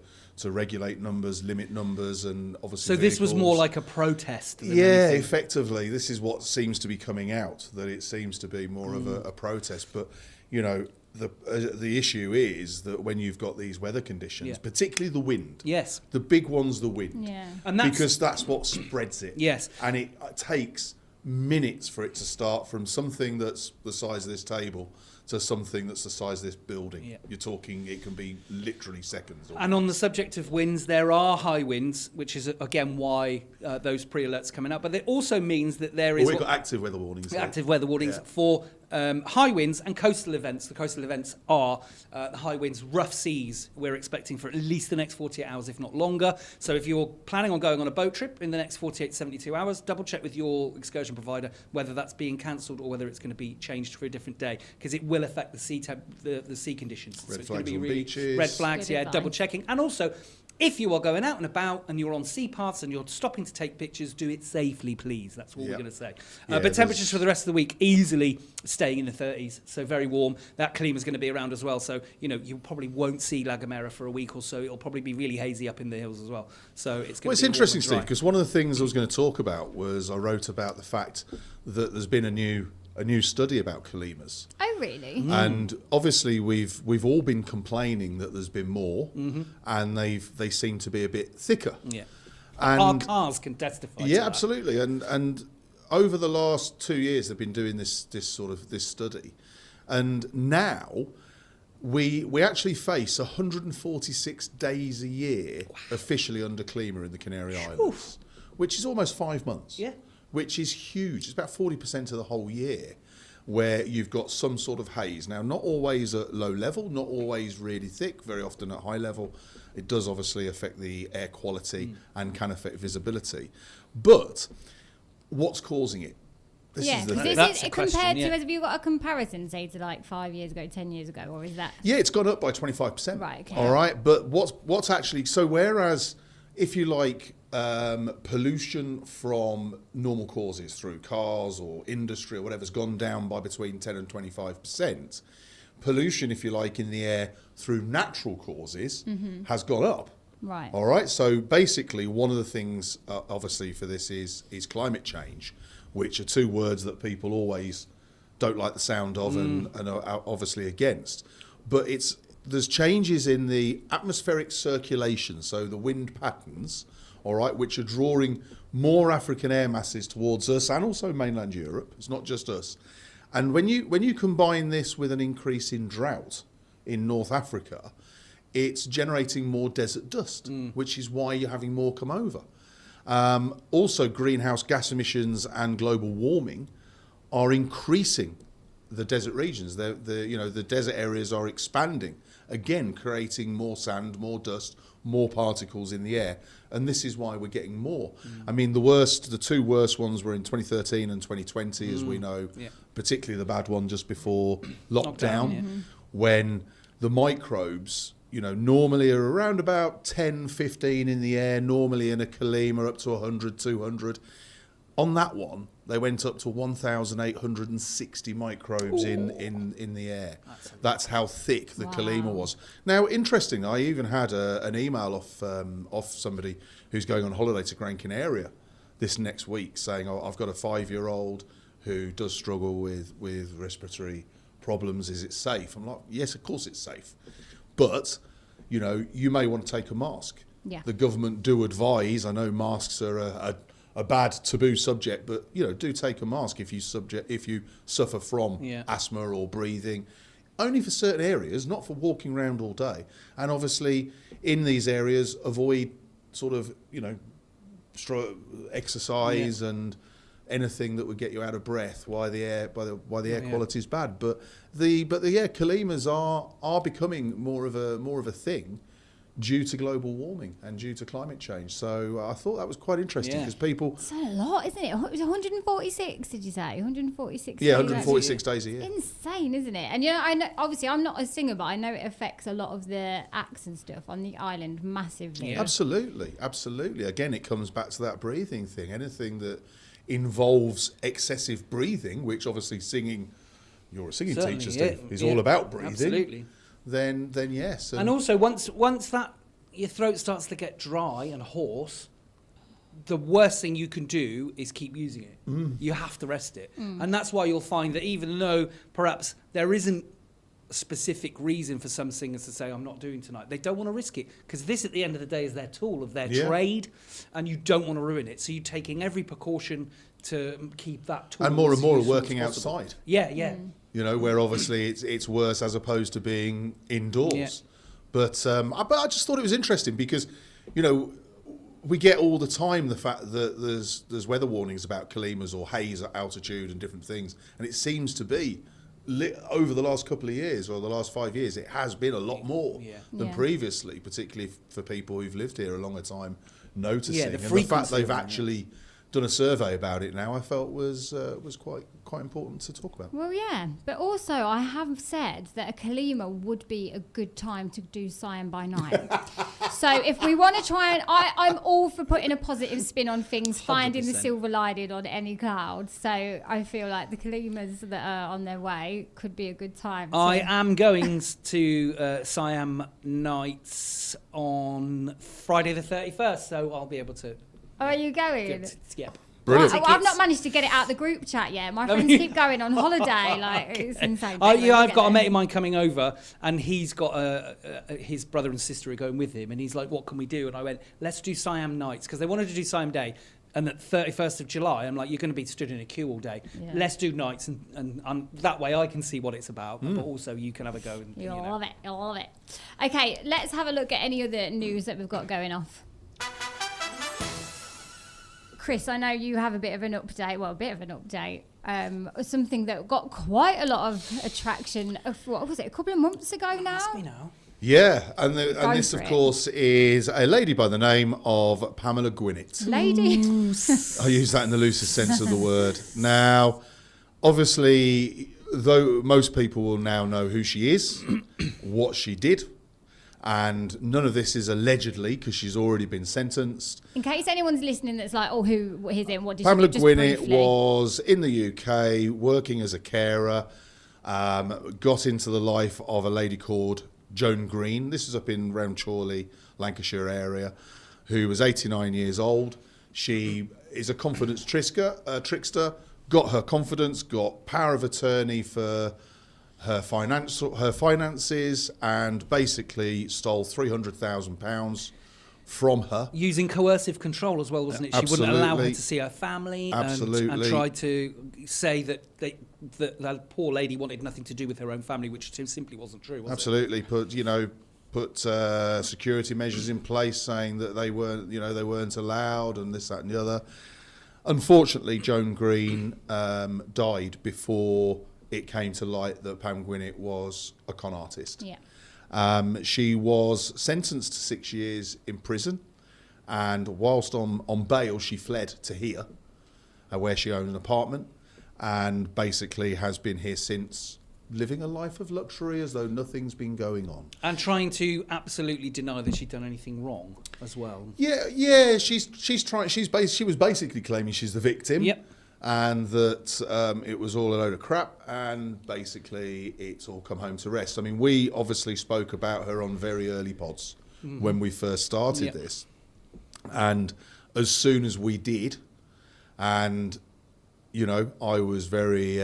Speaker 3: regulate numbers, limit numbers, and obviously
Speaker 2: So this was
Speaker 3: vehicles.
Speaker 2: more like a protest than
Speaker 3: Yeah,
Speaker 2: anything.
Speaker 3: effectively, this is what seems to be coming out, that it seems to be more of a protest. But, you know, the issue is that when you've got these weather conditions,
Speaker 2: Yeah.
Speaker 3: particularly the wind,
Speaker 2: Yes.
Speaker 3: the big one's the wind,
Speaker 1: Yeah.
Speaker 2: And that's...
Speaker 3: because that's what spreads it.
Speaker 2: Yes.
Speaker 3: And it takes minutes for it to start from something that's the size of this table to something that's the size of this building.
Speaker 2: Yeah.
Speaker 3: You're talking, it can be literally seconds.
Speaker 2: And on the subject of winds, there are high winds, which is, again, why those pre-alerts coming out. But it also means that there is...
Speaker 3: Well, we've got active weather warnings. here.
Speaker 2: active weather warnings
Speaker 3: Yeah.
Speaker 2: for high winds and coastal events. The coastal events are the high winds, rough seas we're expecting for at least the next 48 hours, if not longer. So if you're planning on going on a boat trip in the next 48 to 72 hours, double check with your excursion provider whether that's being cancelled or whether it's going to be changed for a different day, because it will affect the sea the sea conditions.
Speaker 3: Red
Speaker 2: it's going to
Speaker 3: flags
Speaker 2: be
Speaker 3: on
Speaker 2: really
Speaker 3: beaches.
Speaker 2: red flags,
Speaker 1: Good
Speaker 2: yeah,
Speaker 1: advice.
Speaker 2: double checking. And also, if you are going out and about and you're on sea paths and you're stopping to take pictures, do it safely, please. That's all we're
Speaker 3: Yep.
Speaker 2: going to say.
Speaker 3: Yeah,
Speaker 2: But temperatures
Speaker 3: there's-
Speaker 2: for the rest of the week easily staying in the 30s, so very warm. That Calima's going to be around as well, so you know you probably won't see La Gomera for a week or so. It'll probably be really hazy up in the hills as well. So it's going
Speaker 3: Well,
Speaker 2: to
Speaker 3: it's
Speaker 2: be
Speaker 3: interesting,
Speaker 2: warm and
Speaker 3: Steve,
Speaker 2: dry.
Speaker 3: because one of the things I was going to talk about was I wrote about the fact that there's been a new study about Calimas.
Speaker 1: Oh, really?
Speaker 3: And obviously we've all been complaining that there's been more, and they seem to be a bit thicker.
Speaker 2: Yeah. Our cars can testify to that.
Speaker 3: Absolutely. And over the last 2 years, they've been doing this study. And now we actually face 146 days a year officially under Clima in the Canary Islands, which is almost 5 months.
Speaker 2: Yeah.
Speaker 3: Which is huge. It's about 40% of the whole year where you've got some sort of haze. Now, not always at low level, not always really thick, very often at high level. It does obviously affect the air quality and can affect visibility. But what's causing it? This is the thing.
Speaker 1: Is it compared to, have you got a comparison, say, to like 5 years ago, 10 years ago, or is that?
Speaker 3: Yeah, it's gone up by 25%.
Speaker 1: Right, okay.
Speaker 3: All right, but what's actually, so whereas, if you like, pollution from normal causes through cars or industry or whatever has gone down by between 10 and 25%, pollution, if you like, in the air through natural causes has gone up.
Speaker 1: Right.
Speaker 3: All right. So basically, one of the things, obviously, for this is climate change, which are two words that people always don't like the sound of and are obviously against. But there's changes in the atmospheric circulation, so the wind patterns, all right, which are drawing more African air masses towards us and also mainland Europe. It's not just us. And when you combine this with an increase in drought in North Africa, it's generating more desert dust, which is why you're having more come over. Also, greenhouse gas emissions and global warming are increasing the desert regions. The desert areas are expanding, again, creating more sand, more dust, more particles in the air. And this is why we're getting more. I mean, the two worst ones were in 2013 and 2020, as we know, particularly the bad one just before lockdown, when the microbes, normally are around about 10, 15 in the air, normally in a Calima up to 100, 200. On that one, they went up to 1,860 microbes in the air. That's how thick the Calima was. Now, interesting, I even had an email off somebody who's going on holiday to Gran Canaria this next week saying, I've got a 5-year-old who does struggle with respiratory problems. Is it safe? I'm like, yes, of course it's safe. But, you may want to take a mask.
Speaker 1: Yeah.
Speaker 3: The government do advise, I know masks are a bad taboo subject, but do take a mask if you suffer from asthma or breathing, only for certain areas, not for walking around all day. And obviously, in these areas, avoid sort of exercise and anything that would get you out of breath while the air quality is bad. But the Calimas are becoming more of a thing due to global warming and due to climate change. So I thought that was quite interesting because people...
Speaker 1: It's a lot, isn't it? It was 146, did you say? 146
Speaker 3: Yeah, 146 days a year.
Speaker 1: It's insane, isn't it? And, I know, obviously, I'm not a singer, but I know it affects a lot of the acts and stuff on the island massively.
Speaker 3: Yeah. Absolutely. Again, it comes back to that breathing thing. Anything that involves excessive breathing, which obviously singing, you're a singing teacher, Steve, is all about breathing.
Speaker 2: Absolutely.
Speaker 3: Then yes.
Speaker 2: And also, once that your throat starts to get dry and hoarse, the worst thing you can do is keep using it. You have to rest it. And that's why you'll find that even though perhaps there isn't a specific reason for some singers to say, I'm not doing tonight, they don't want to risk it, because this at the end of the day is their tool of their trade, and you don't want to ruin it. So you're taking every precaution to keep that tool.
Speaker 3: And more are working outside.
Speaker 2: Yeah.
Speaker 3: Where obviously it's worse as opposed to being indoors. Yeah. But I just thought it was interesting because, we get all the time the fact that there's weather warnings about Calimas or haze at altitude and different things, and it seems to be over the last couple of years or the last 5 years, it has been a lot more than previously, particularly for people who've lived here a longer time noticing.
Speaker 2: Yeah,
Speaker 3: and the fact they've actually done a survey about it now, I felt was quite important to talk about.
Speaker 1: Well, yeah, but also I have said that a Calima would be a good time to do Cyan by night. So if we want to try and, I'm all for putting a positive spin on things, 100%. Finding the silver lining on any cloud. So I feel like the Calimas that are on their way could be a good time.
Speaker 2: I am going to Siam nights on Friday the 31st, so I'll be able to.
Speaker 1: Oh, are you going?
Speaker 2: Yep.
Speaker 3: Brilliant.
Speaker 1: Well, I've not managed to get it out the group chat yet. My friends keep going on holiday. Like, it's insane.
Speaker 2: I've got a mate of mine coming over, and he's got his brother and sister are going with him, and he's like, what can we do? And I went, let's do Siam nights, because they wanted to do Siam Day. And at 31st of July, I'm like, you're going to be stood in a queue all day. Yeah. Let's do nights, and that way I can see what it's about, but also you can have a go. And,
Speaker 1: You'll love it. You'll love it. Okay, let's have a look at any other news that we've got going off. Chris, I know you have a bit of an update. Something that got quite a lot of attraction. What was it? A couple of months ago now.
Speaker 2: Must be now.
Speaker 3: Yeah, and this, of course, is a lady by the name of Pamela Gwinnett.
Speaker 1: Lady.
Speaker 3: I use that in the loosest sense of the word. Now, obviously, though most people will now know who she is, what she did, and none of this is allegedly because she's already been sentenced.
Speaker 1: In case anyone's listening that's like, who is it? What did
Speaker 3: Pamela
Speaker 1: she do?
Speaker 3: Gwinnett was in the UK working as a carer, got into the life of a lady called Joan Green. This is up in around Chorley, Lancashire area, who was 89 years old. She is a confidence trickster, got her confidence, got power of attorney for her finances, and basically stole £300,000 from her.
Speaker 2: Using coercive control as well, wasn't it? She wouldn't allow her to see her family. And tried to say that that poor lady wanted nothing to do with her own family, which simply wasn't true, was
Speaker 3: Absolutely. Put security measures in place saying that they weren't allowed, and this, that and the other. Unfortunately, Joan Green died before it came to light that Pam Gwinnett was a con artist.
Speaker 1: Yeah.
Speaker 3: She was sentenced to 6 years in prison, and whilst on bail, she fled to here, where she owned an apartment, and basically has been here since, living a life of luxury as though nothing's been going on.
Speaker 2: And trying to absolutely deny that she'd done anything wrong as well.
Speaker 3: Yeah. She was basically claiming she's the victim.
Speaker 2: Yep.
Speaker 3: And that it was all a load of crap, and basically it's all come home to rest. I mean, we obviously spoke about her on very early pods when we first started this. And as soon as we did, and, I was very,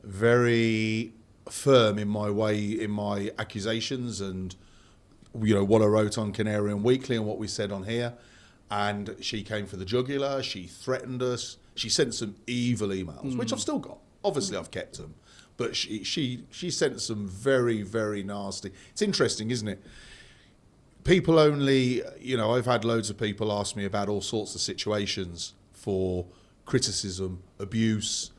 Speaker 3: very firm in my accusations and, what I wrote on Canarian Weekly and what we said on here. And she came for the jugular. She threatened us. She sent some evil emails, which I've still got. Obviously, I've kept them. But she sent some very, very nasty. It's interesting, isn't it? People only, I've had loads of people ask me about all sorts of situations for criticism, abuse,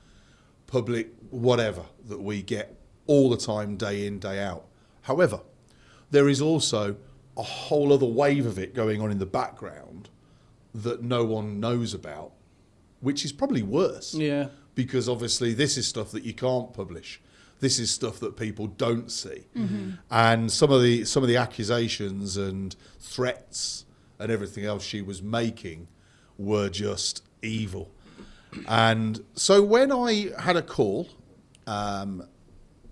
Speaker 3: public, whatever, that we get all the time, day in, day out. However, there is also a whole other wave of it going on in the background that no one knows about, which is probably worse.
Speaker 2: Yeah.
Speaker 3: Because obviously this is stuff that you can't publish. This is stuff that people don't see. Mm-hmm. And some of the accusations and threats and everything else she was making were just evil. And so when I had a call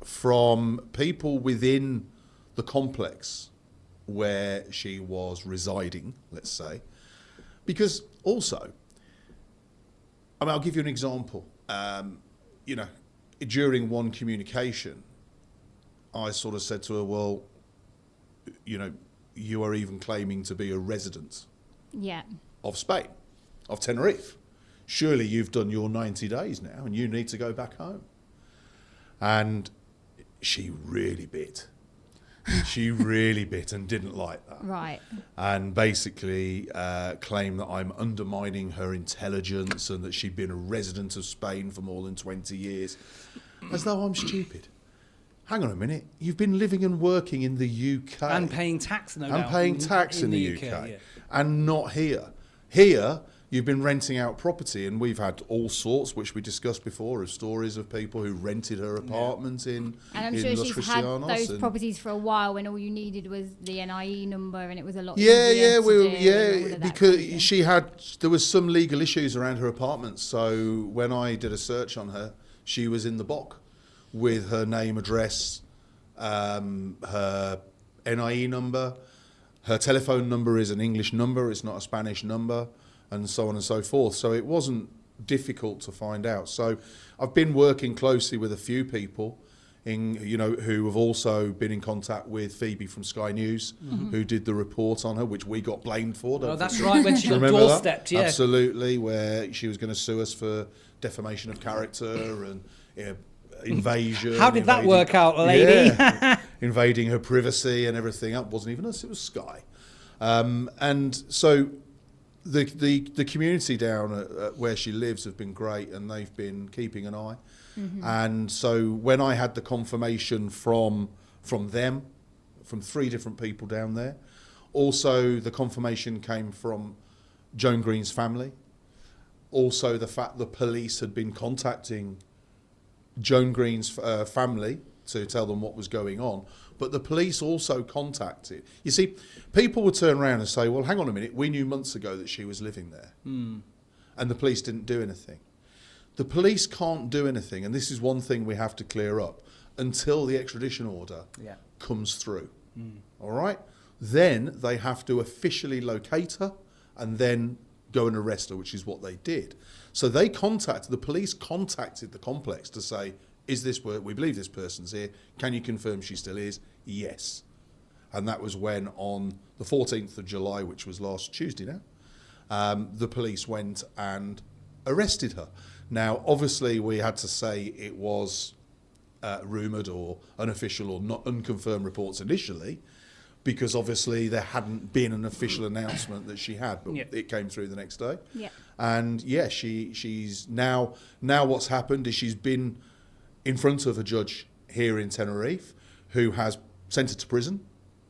Speaker 3: from people within the complex where she was residing, let's say, because also, I'll give you an example. During one communication, I sort of said to her, well, you are even claiming to be a resident of Spain, of Tenerife. Surely you've done your 90 days now and you need to go back home. And she really bit. She really bit and didn't like that.
Speaker 1: Right.
Speaker 3: And basically claimed that I'm undermining her intelligence and that she'd been a resident of Spain for more than 20 years. As though I'm stupid. Hang on a minute. You've been living and working in the UK.
Speaker 2: And paying tax, no doubt.
Speaker 3: And paying tax in the UK.
Speaker 2: Yeah.
Speaker 3: And not here. Here, you've been renting out property, and we've had all sorts, which we discussed before, of stories of people who rented her apartments in
Speaker 1: And I'm sure she's had those properties for a while when all you needed was the NIE number, and it was a lot easier to do.
Speaker 3: Because there was some legal issues around her apartment. So when I did a search on her, she was in the BOC with her name, address, her NIE number. Her telephone number is an English number, it's not a Spanish number. and so on and so forth. So it wasn't difficult to find out. So I've been working closely with a few people who have also been in contact with Phoebe from Sky News, who did the report on her, which we got blamed for.
Speaker 2: Oh, that's right, when she got doorstepped, yeah.
Speaker 3: Absolutely, where she was going to sue us for defamation of character and invasion.
Speaker 2: How did that work out, lady?
Speaker 3: Yeah, invading her privacy and everything. That wasn't even us, it was Sky. And so the community down at where she lives have been great, and they've been keeping an eye. And so when I had the confirmation from them, from 3 different people down there, also the confirmation came from Joan Green's family, also the fact the police had been contacting Joan Green's family to tell them what was going on, but the police also contacted. You see, people would turn around and say, well, hang on a minute, we knew months ago that she was living there. And the police didn't do anything. The police can't do anything, and this is one thing we have to clear up, until the extradition order comes through. All right? Then they have to officially locate her and then go and arrest her, which is what they did. So the police contacted the complex to say, is this where we believe this person's here? Can you confirm she still is? Yes. And that was when on the 14th of July, which was last Tuesday now, the police went and arrested her. Now, obviously, we had to say it was rumoured or unofficial or not unconfirmed reports initially, because obviously there hadn't been an official announcement that she had, but it came through the next day. Yeah. And she's now what's happened is she's been in front of a judge here in Tenerife who has sent her to prison.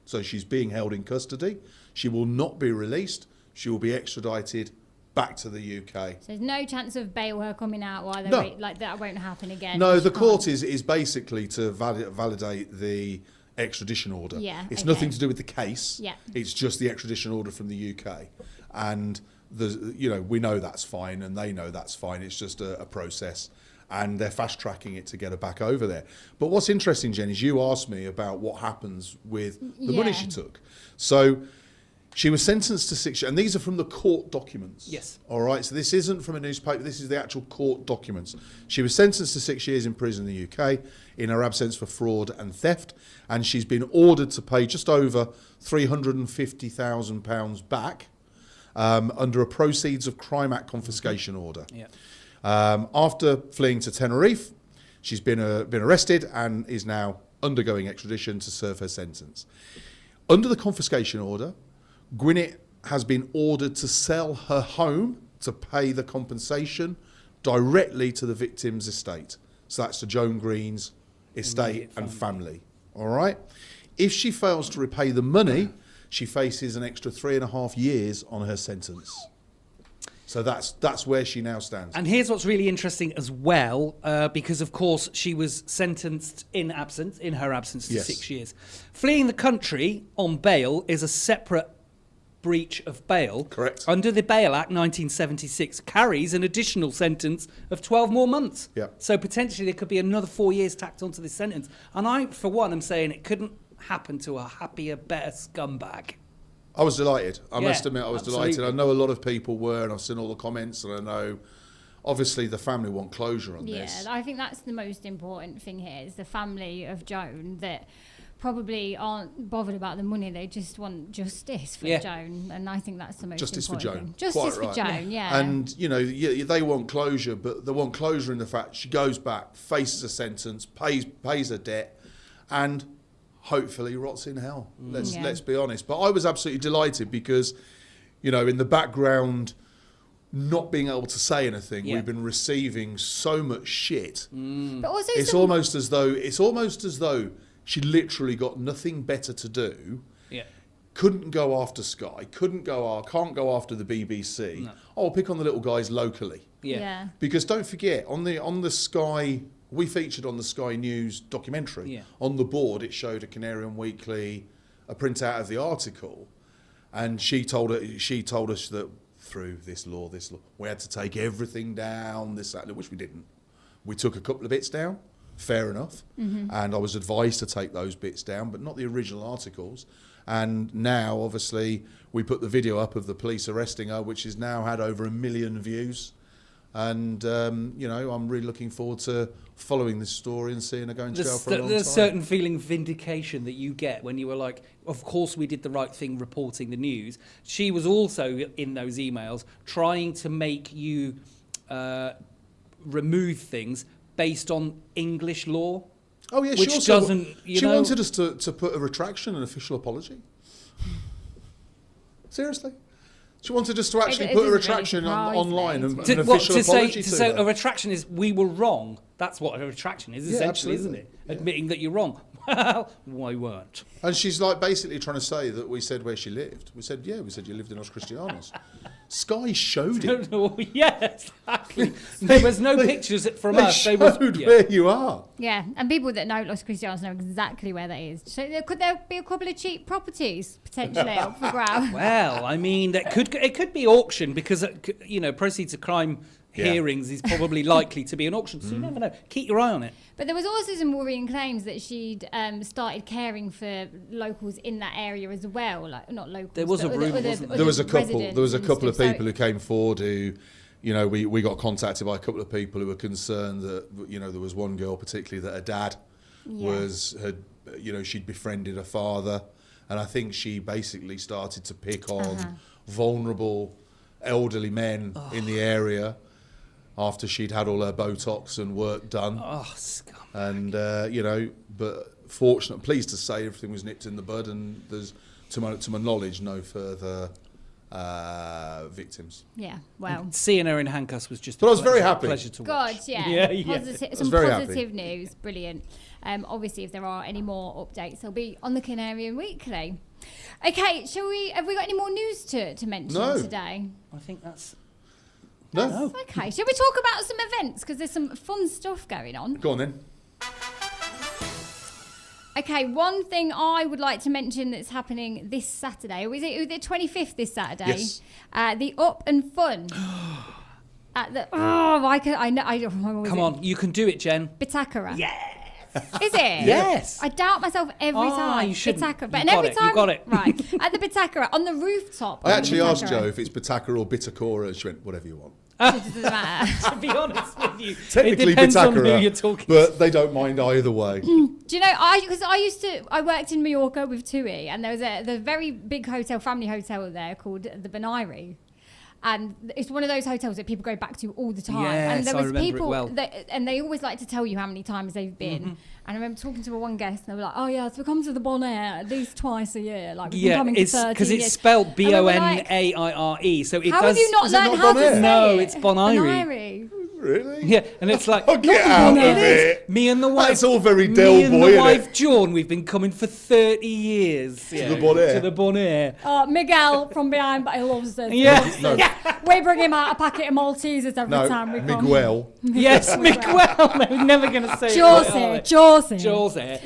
Speaker 3: So she's being held in custody. She will not be released. She will be extradited back to the UK.
Speaker 1: So there's no chance of bail her coming out while they wait, like that won't happen again.
Speaker 3: No, the court is basically to validate the extradition order. Yeah, it's nothing to do with the case. Yeah. It's just the extradition order from the UK. And we know that's fine and they know that's fine. It's just a process. And they're fast tracking it to get her back over there. But what's interesting, Jen, is you asked me about what happens with the money she took. So she was sentenced to 6 years, and these are from the court documents.
Speaker 2: Yes.
Speaker 3: All right, so this isn't from a newspaper, this is the actual court documents. She was sentenced to 6 years in prison in the UK in her absence for fraud and theft, and she's been ordered to pay just over £350,000 back under a Proceeds of Crime Act confiscation order. Yeah. After fleeing to Tenerife, she's been arrested and is now undergoing extradition to serve her sentence. Under the confiscation order, Gwinnett has been ordered to sell her home to pay the compensation directly to the victim's estate. So that's to Joan Green's estate and family. All right? If she fails to repay the money, she faces an extra 3.5 years on her sentence. So that's where she now stands.
Speaker 2: And here's what's really interesting as well, because of course she was sentenced in her absence to 6 years. Fleeing the country on bail is a separate breach of bail.
Speaker 3: Correct.
Speaker 2: Under the Bail Act 1976 carries an additional sentence of 12 more months.
Speaker 3: Yeah.
Speaker 2: So potentially there could be another 4 years tacked onto this sentence. And I, for one, am saying it couldn't happen to a happier, better scumbag.
Speaker 3: I was delighted. I must admit, I was delighted. I know a lot of people were, and I've seen all the comments, and I know, obviously, the family want closure on this.
Speaker 1: Yeah, I think that's the most important thing here, is the family of Joan that probably aren't bothered about the money. They just want justice for Joan, and I think that's the most
Speaker 3: important
Speaker 1: thing. Justice for Joan, yeah.
Speaker 3: And, they want closure, but they want closure in the fact she goes back, faces a sentence, pays her debt, and hopefully rots in hell. Let's be honest. But I was absolutely delighted because, in the background, not being able to say anything, we've been receiving so much shit.
Speaker 1: But also
Speaker 3: it's almost as though she literally got nothing better to do. Yeah. Couldn't go after Sky. Can't go after the BBC. No. I'll pick on the little guys locally. Yeah. Because don't forget, on the Sky. We featured on the Sky News documentary. Yeah. On the board, it showed a Canarian Weekly, a printout of the article, and she told us that through this law, we had to take everything down, which we didn't. We took a couple of bits down, fair enough. And I was advised to take those bits down, but not the original articles. And now, obviously, we put the video up of the police arresting her, which has now had over 1 million views. And, I'm really looking forward to following this story and seeing her go into jail for a long time.
Speaker 2: There's a certain feeling of vindication that you get when you were like, of course we did the right thing reporting the news. She was also, in those emails, trying to make you remove things based on English law.
Speaker 3: Oh, yeah,
Speaker 2: which doesn't,
Speaker 3: she wanted us to put a retraction, an official apology. Seriously. She wanted us to actually put a retraction online and an official apology to her.
Speaker 2: A retraction is, we were wrong. That's what a retraction is, essentially, isn't it? Yeah. Admitting that you're wrong. Well, we weren't.
Speaker 3: And she's like basically trying to say that we said where she lived. We said, yeah, we said you lived in Los Cristianos. Sky showed it.
Speaker 2: Yeah, exactly. There was no pictures from us.
Speaker 3: They showed where you are.
Speaker 1: Yeah, and people that know Los Cristianos know exactly where that is. So could there be a couple of cheap properties potentially up for grabs?
Speaker 2: Well, I mean, it could be auction because proceeds of crime hearings is probably likely to be an auction. So you never know. Keep your eye on it.
Speaker 1: But there was also some worrying claims that she'd started caring for locals in that area as well, like not locals.
Speaker 2: There was a rumour, wasn't there?
Speaker 3: There was a couple of people who came forward who, we got contacted by a couple of people who were concerned that, there was one girl particularly that her dad she'd befriended her father, and I think she basically started to pick on vulnerable elderly men in the area after she'd had all her Botox and work done.
Speaker 2: Oh, scum.
Speaker 3: And, but fortunately, pleased to say everything was nipped in the bud, and there's, to my knowledge, no further victims.
Speaker 1: Yeah, well.
Speaker 2: And seeing her in handcuffs was just
Speaker 3: I was very happy.
Speaker 2: Pleasure to
Speaker 1: God,
Speaker 2: watch.
Speaker 1: yeah. Some positive
Speaker 3: happy.
Speaker 1: News. Brilliant. Obviously, if there are any more updates, they'll be on the Canarian Weekly. Okay, have we got any more news to mention today?
Speaker 2: I think that's...
Speaker 3: No.
Speaker 1: Okay, shall we talk about some events? Because there's some fun stuff going on.
Speaker 3: Go on then.
Speaker 1: Okay, one thing I would like to mention that's happening this Saturday. Was it the 25th this Saturday?
Speaker 3: Yes.
Speaker 1: The Up and Fun. At the...
Speaker 2: Come on, you can do it, Jen.
Speaker 1: Bitakara.
Speaker 2: Yeah.
Speaker 1: Is it?
Speaker 2: Yes.
Speaker 1: I doubt myself every time.
Speaker 2: You shouldn't.
Speaker 1: Bitakara. But
Speaker 2: You got
Speaker 1: every
Speaker 2: it,
Speaker 1: time,
Speaker 2: you got it.
Speaker 1: Right. At the Bitakara, on the rooftop.
Speaker 3: I actually asked Jo if it's Bitakara or Bitakora, and she went, whatever you want.
Speaker 1: It doesn't matter.
Speaker 2: To be honest with you,
Speaker 3: Technically
Speaker 2: it depends on who
Speaker 3: Bitakara,
Speaker 2: you're talking
Speaker 3: but they don't mind either way.
Speaker 1: Do you know, I worked in Mallorca with TUI, and there was the very big family hotel there called the Bonaire. And it's one of those hotels that people go back to all the time.
Speaker 2: Yes,
Speaker 1: and there was
Speaker 2: I remember
Speaker 1: people
Speaker 2: it well.
Speaker 1: and they always like to tell you how many times they've been. And I remember talking to one guest, and they were like, "Oh yeah, so we come to the Bonaire at least twice a year. Like we've been coming for 13
Speaker 2: because it's
Speaker 1: years."
Speaker 2: spelled Bonaire. So it
Speaker 1: How
Speaker 2: does.
Speaker 1: have you not
Speaker 3: Is it
Speaker 1: learned
Speaker 3: not
Speaker 1: how to
Speaker 3: Bonaire?
Speaker 1: say
Speaker 2: No,
Speaker 1: it?
Speaker 2: it's Bonaire.
Speaker 3: Really?
Speaker 2: Yeah, and it's like,
Speaker 3: Oh, get out of it.
Speaker 2: Me and the wife.
Speaker 3: That's all very
Speaker 2: Me
Speaker 3: Del
Speaker 2: and
Speaker 3: Boy,
Speaker 2: the
Speaker 3: innit?
Speaker 2: wife, John, we've been coming for 30 years.
Speaker 3: the Bonaire.
Speaker 2: To the Bonaire.
Speaker 1: Miguel from behind, but he loves it.
Speaker 2: Yeah.
Speaker 3: No.
Speaker 1: We bring him out a packet of Maltesers every
Speaker 3: No,
Speaker 1: time we come.
Speaker 3: Miguel.
Speaker 2: Yes, Miguel. We're never going to say
Speaker 1: Jose.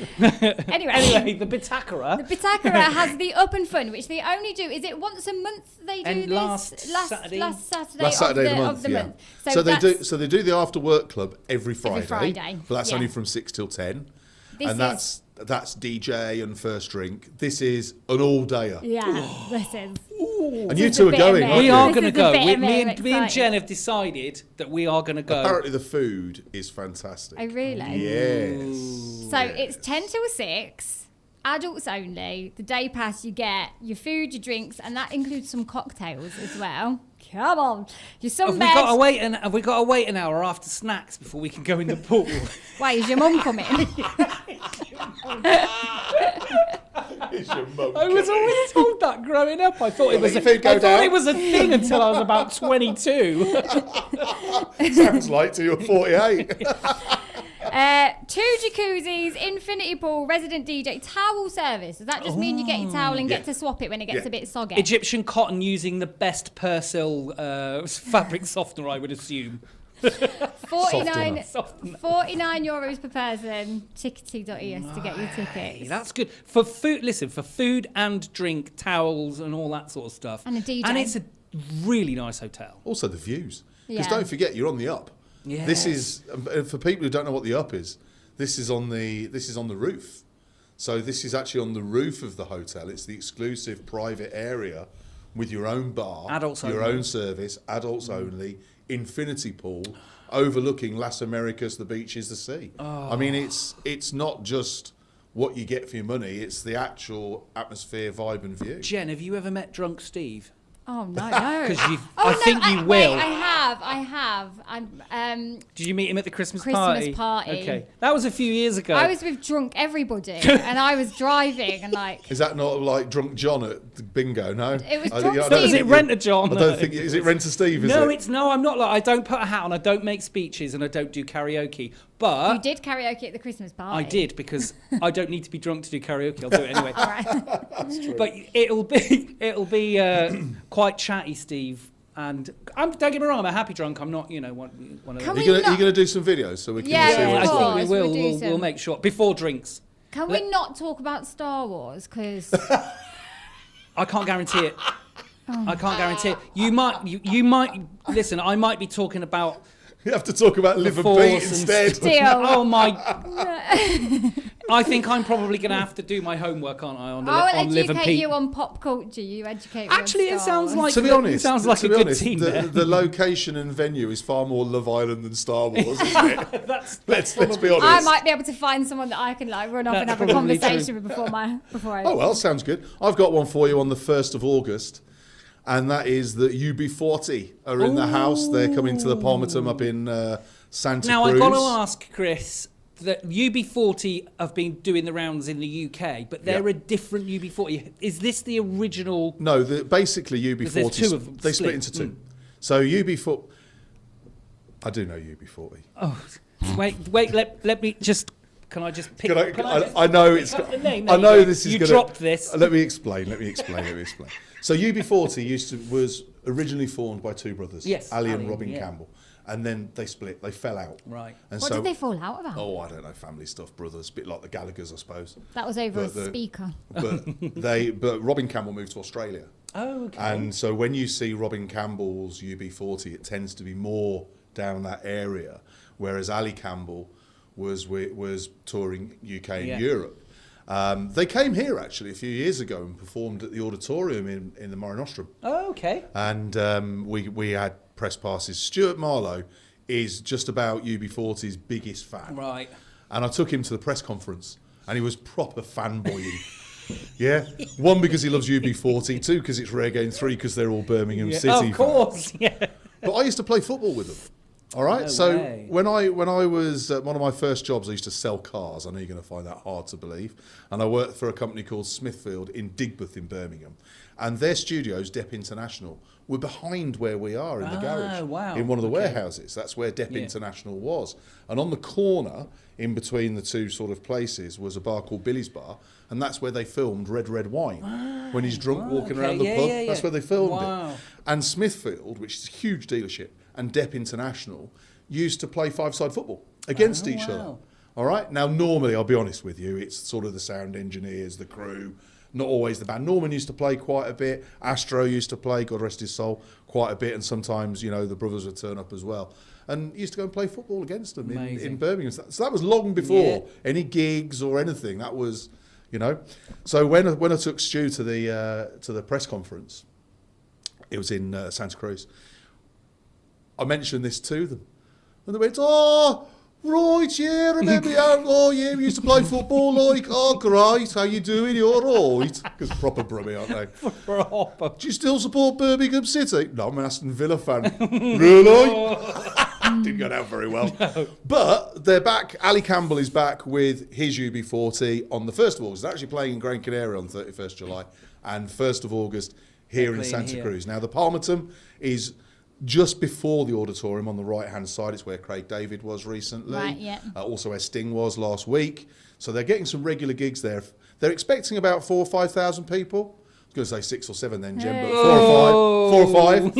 Speaker 2: Anyway, the Bitakara.
Speaker 1: The Bitakara has the Up and Fun, which they only do. Is it once a month they do
Speaker 2: And
Speaker 1: this?
Speaker 2: last Saturday
Speaker 1: Last Saturday
Speaker 3: of the month.
Speaker 1: So
Speaker 3: they do the after work club every Friday. But that's
Speaker 1: yeah.
Speaker 3: only from 6 till 10.
Speaker 1: This
Speaker 3: And that's DJ and first drink. This is an all-dayer.
Speaker 1: Yeah, this is.
Speaker 3: And you two are going, aren't
Speaker 2: We
Speaker 3: you?
Speaker 2: are
Speaker 1: This
Speaker 2: going to
Speaker 1: is a
Speaker 2: go.
Speaker 1: bit
Speaker 2: Me
Speaker 1: exciting.
Speaker 2: and Jen have decided that we are going to go.
Speaker 3: Apparently the food is fantastic.
Speaker 1: Oh, really?
Speaker 3: Yes.
Speaker 1: So it's 10 till 6, adults only. The day pass, you get your food, your drinks, and that includes some cocktails as well. Come on. Your
Speaker 2: Have we got to wait an hour after snacks before we can go in the pool?
Speaker 1: Why, is your mum coming?
Speaker 3: Is your mum
Speaker 2: I was always told that growing up. I thought it was a thing until I was about 22.
Speaker 3: Sounds like till you're 48.
Speaker 1: 2 jacuzzis, infinity pool, resident DJ, towel service. Does that just mean you get your towel and get to swap it when it gets a bit soggy?
Speaker 2: Egyptian cotton using the best Persil fabric softener, I would assume.
Speaker 1: 49 euros per person. Tickety.es to get your tickets.
Speaker 2: That's good. For food, listen, for food and drink, towels and all that sort of stuff.
Speaker 1: And a DJ.
Speaker 2: And it's a really nice hotel.
Speaker 3: Also the views. Because
Speaker 1: Yeah.
Speaker 3: don't forget, you're on the up.
Speaker 2: Yes.
Speaker 3: This is, for people who don't know what the up is, This is on the roof. So this is actually on the roof of the hotel. It's the exclusive private area with your own bar,
Speaker 2: Adults
Speaker 3: your
Speaker 2: only.
Speaker 3: own service, adults only, infinity pool, overlooking Las Americas, the beaches, the sea. I mean, it's not just what you get for your money, it's the actual atmosphere, vibe and view.
Speaker 2: Jen, have you ever met Drunk Steve?
Speaker 1: Oh, no.
Speaker 2: Because
Speaker 1: Oh,
Speaker 2: I think you will.
Speaker 1: Wait, I have.
Speaker 2: Did you meet him at the Christmas
Speaker 1: Christmas
Speaker 2: party?
Speaker 1: party.
Speaker 2: Okay. That was a few years ago.
Speaker 1: I was with drunk everybody, and I was driving, and like...
Speaker 3: Is that not like Drunk John at the bingo? No,
Speaker 1: It was
Speaker 3: I
Speaker 1: Drunk
Speaker 3: don't
Speaker 1: Steve.
Speaker 2: Is
Speaker 3: think
Speaker 2: it Rent a John?
Speaker 3: I don't think is it Rent a Steve? Is
Speaker 2: No,
Speaker 3: it?
Speaker 2: I'm not like I don't put a hat on. I don't make speeches, and I don't do karaoke. But
Speaker 1: You did karaoke at the Christmas party.
Speaker 2: I did because I don't need to be drunk to do karaoke. I'll do it anyway.
Speaker 1: All right.
Speaker 3: That's true.
Speaker 2: But it'll be quite chatty, Steve. And don't get me wrong, I'm a happy drunk. I'm not, one of
Speaker 1: Can
Speaker 2: those.
Speaker 1: we
Speaker 3: Are you
Speaker 1: not-
Speaker 3: going to do some videos so we can
Speaker 1: Yeah,
Speaker 3: see
Speaker 1: yeah,
Speaker 3: what
Speaker 2: I
Speaker 3: it's
Speaker 1: of
Speaker 3: like?
Speaker 2: think we
Speaker 1: course,
Speaker 2: will.
Speaker 1: we'll do
Speaker 2: We'll
Speaker 1: some.
Speaker 2: make sure before drinks.
Speaker 1: Can we not talk about Star Wars? Because
Speaker 2: I can't guarantee it. I can't guarantee it. You might listen. I might be talking about.
Speaker 3: You have to talk about Live and
Speaker 2: Force
Speaker 3: Beat
Speaker 2: and
Speaker 3: instead.
Speaker 1: still...
Speaker 2: Oh my! I think I'm probably going to have to do my homework, aren't I? On
Speaker 1: I will
Speaker 2: Live and
Speaker 1: educate
Speaker 2: Pete.
Speaker 1: you on pop culture. You educate me
Speaker 2: Actually,
Speaker 1: on
Speaker 2: it
Speaker 1: Star
Speaker 2: sounds
Speaker 1: Wars.
Speaker 2: like
Speaker 3: To be honest,
Speaker 2: sounds like
Speaker 3: to
Speaker 2: a
Speaker 3: be
Speaker 2: good
Speaker 3: honest,
Speaker 2: team there.
Speaker 3: the location and venue is far more Love Island than Star Wars, isn't it?
Speaker 2: That's
Speaker 3: let's be honest.
Speaker 1: I might be able to find someone that I can like run off and
Speaker 2: That's
Speaker 1: have a
Speaker 2: probably
Speaker 1: conversation with before I.
Speaker 3: Oh well, sounds good. I've got one for you on the 1st of August, and that is that UB40 are in the house. They're coming to the Palmerton up in Santa
Speaker 2: Now,
Speaker 3: Cruz.
Speaker 2: I've got to ask, Chris, that UB40 have been doing the rounds in the UK, but they're
Speaker 3: Yeah.
Speaker 2: a different UB40. Is this the original?
Speaker 3: No, basically UB40.
Speaker 2: There's two of them
Speaker 3: They split
Speaker 2: split.
Speaker 3: into two. So UB40. I do know UB40.
Speaker 2: Oh, wait, let me just... Can I just pick...
Speaker 3: I know it's.
Speaker 2: pick up the name?
Speaker 3: I
Speaker 2: There
Speaker 3: know
Speaker 2: you go.
Speaker 3: this is
Speaker 2: You
Speaker 3: gonna,
Speaker 2: dropped this.
Speaker 3: Let me explain. So UB40 was originally formed by two brothers,
Speaker 2: Yes,
Speaker 3: Ali and
Speaker 2: Ali,
Speaker 3: Robin
Speaker 2: yeah.
Speaker 3: Campbell, and then they split. They fell out.
Speaker 2: Right.
Speaker 3: And
Speaker 1: What
Speaker 3: so,
Speaker 1: did they fall out about?
Speaker 3: Oh, I don't know, family stuff, brothers, a bit like the Gallaghers, I suppose.
Speaker 1: That was over
Speaker 3: But
Speaker 1: a speaker.
Speaker 3: But Robin Campbell moved to Australia.
Speaker 2: Oh, okay.
Speaker 3: And so when you see Robin Campbell's UB40, it tends to be more down that area, whereas Ali Campbell was touring UK and
Speaker 2: Yeah.
Speaker 3: Europe. They came here actually a few years ago and performed at the auditorium in the Mare Nostrum.
Speaker 2: Oh, okay.
Speaker 3: And we had press passes. Stuart Marlowe is just about UB40's biggest fan.
Speaker 2: Right.
Speaker 3: And I took him to the press conference and he was proper fanboying. Yeah, one because he loves UB40, two because it's rare game, three because they're all Birmingham
Speaker 2: Yeah.
Speaker 3: City
Speaker 2: Of
Speaker 3: fans.
Speaker 2: course, yeah.
Speaker 3: But I used to play football with them. All right,
Speaker 2: No
Speaker 3: so
Speaker 2: way.
Speaker 3: when I was one of my first jobs, I used to sell cars. I know you're going to find that hard to believe. And I worked for a company called Smithfield in Digbeth in Birmingham, and their studios, Depp International, were behind where we are in the garage,
Speaker 2: wow.
Speaker 3: in one of the
Speaker 2: Okay.
Speaker 3: warehouses. That's where Depp
Speaker 2: Yeah.
Speaker 3: International was. And on the corner, in between the two sort of places, was a bar called Billy's Bar, and that's where they filmed Red Red Wine. When he's drunk walking
Speaker 2: okay.
Speaker 3: around the
Speaker 2: Yeah,
Speaker 3: pub,
Speaker 2: yeah,
Speaker 3: that's
Speaker 2: yeah.
Speaker 3: where they filmed
Speaker 2: Wow.
Speaker 3: it. And Smithfield, which is a huge dealership, and Depp International used to play five-side football against each other.
Speaker 2: wow.
Speaker 3: All right? Now, normally, I'll be honest with you, it's sort of the sound engineers, the crew, not always the band. Norman used to play quite a bit. Astro used to play, God rest his soul, quite a bit. And sometimes, the brothers would turn up as well. And used to go and play football against them in
Speaker 2: Amazing.
Speaker 3: Birmingham. So that was long before any gigs or anything. That was, So when I took Stu to the press conference, it was in Santa Cruz, I mentioned this to them. And they went, oh, right, yeah, remember we used to play football, like, oh, great, how you doing, you all right? Because proper brummy, aren't they?
Speaker 2: Proper.
Speaker 3: Do you still support Birmingham City? No, I'm an Aston Villa fan. Really? Didn't go down very well. No. But they're back. Ali Campbell is back with his UB40 on the 1st of August. They're actually playing in Gran Canaria on 31st July and 1st of August here in Santa Cruz. Now, the Palmerton is just before the auditorium on the right-hand side. It's where Craig David was recently.
Speaker 1: Right, yeah.
Speaker 3: Also where Sting was last week. So they're getting some regular gigs there. They're expecting about 4,000 or 5,000 people. I was going to say 6 or 7 then, Jen, but 4 or 5.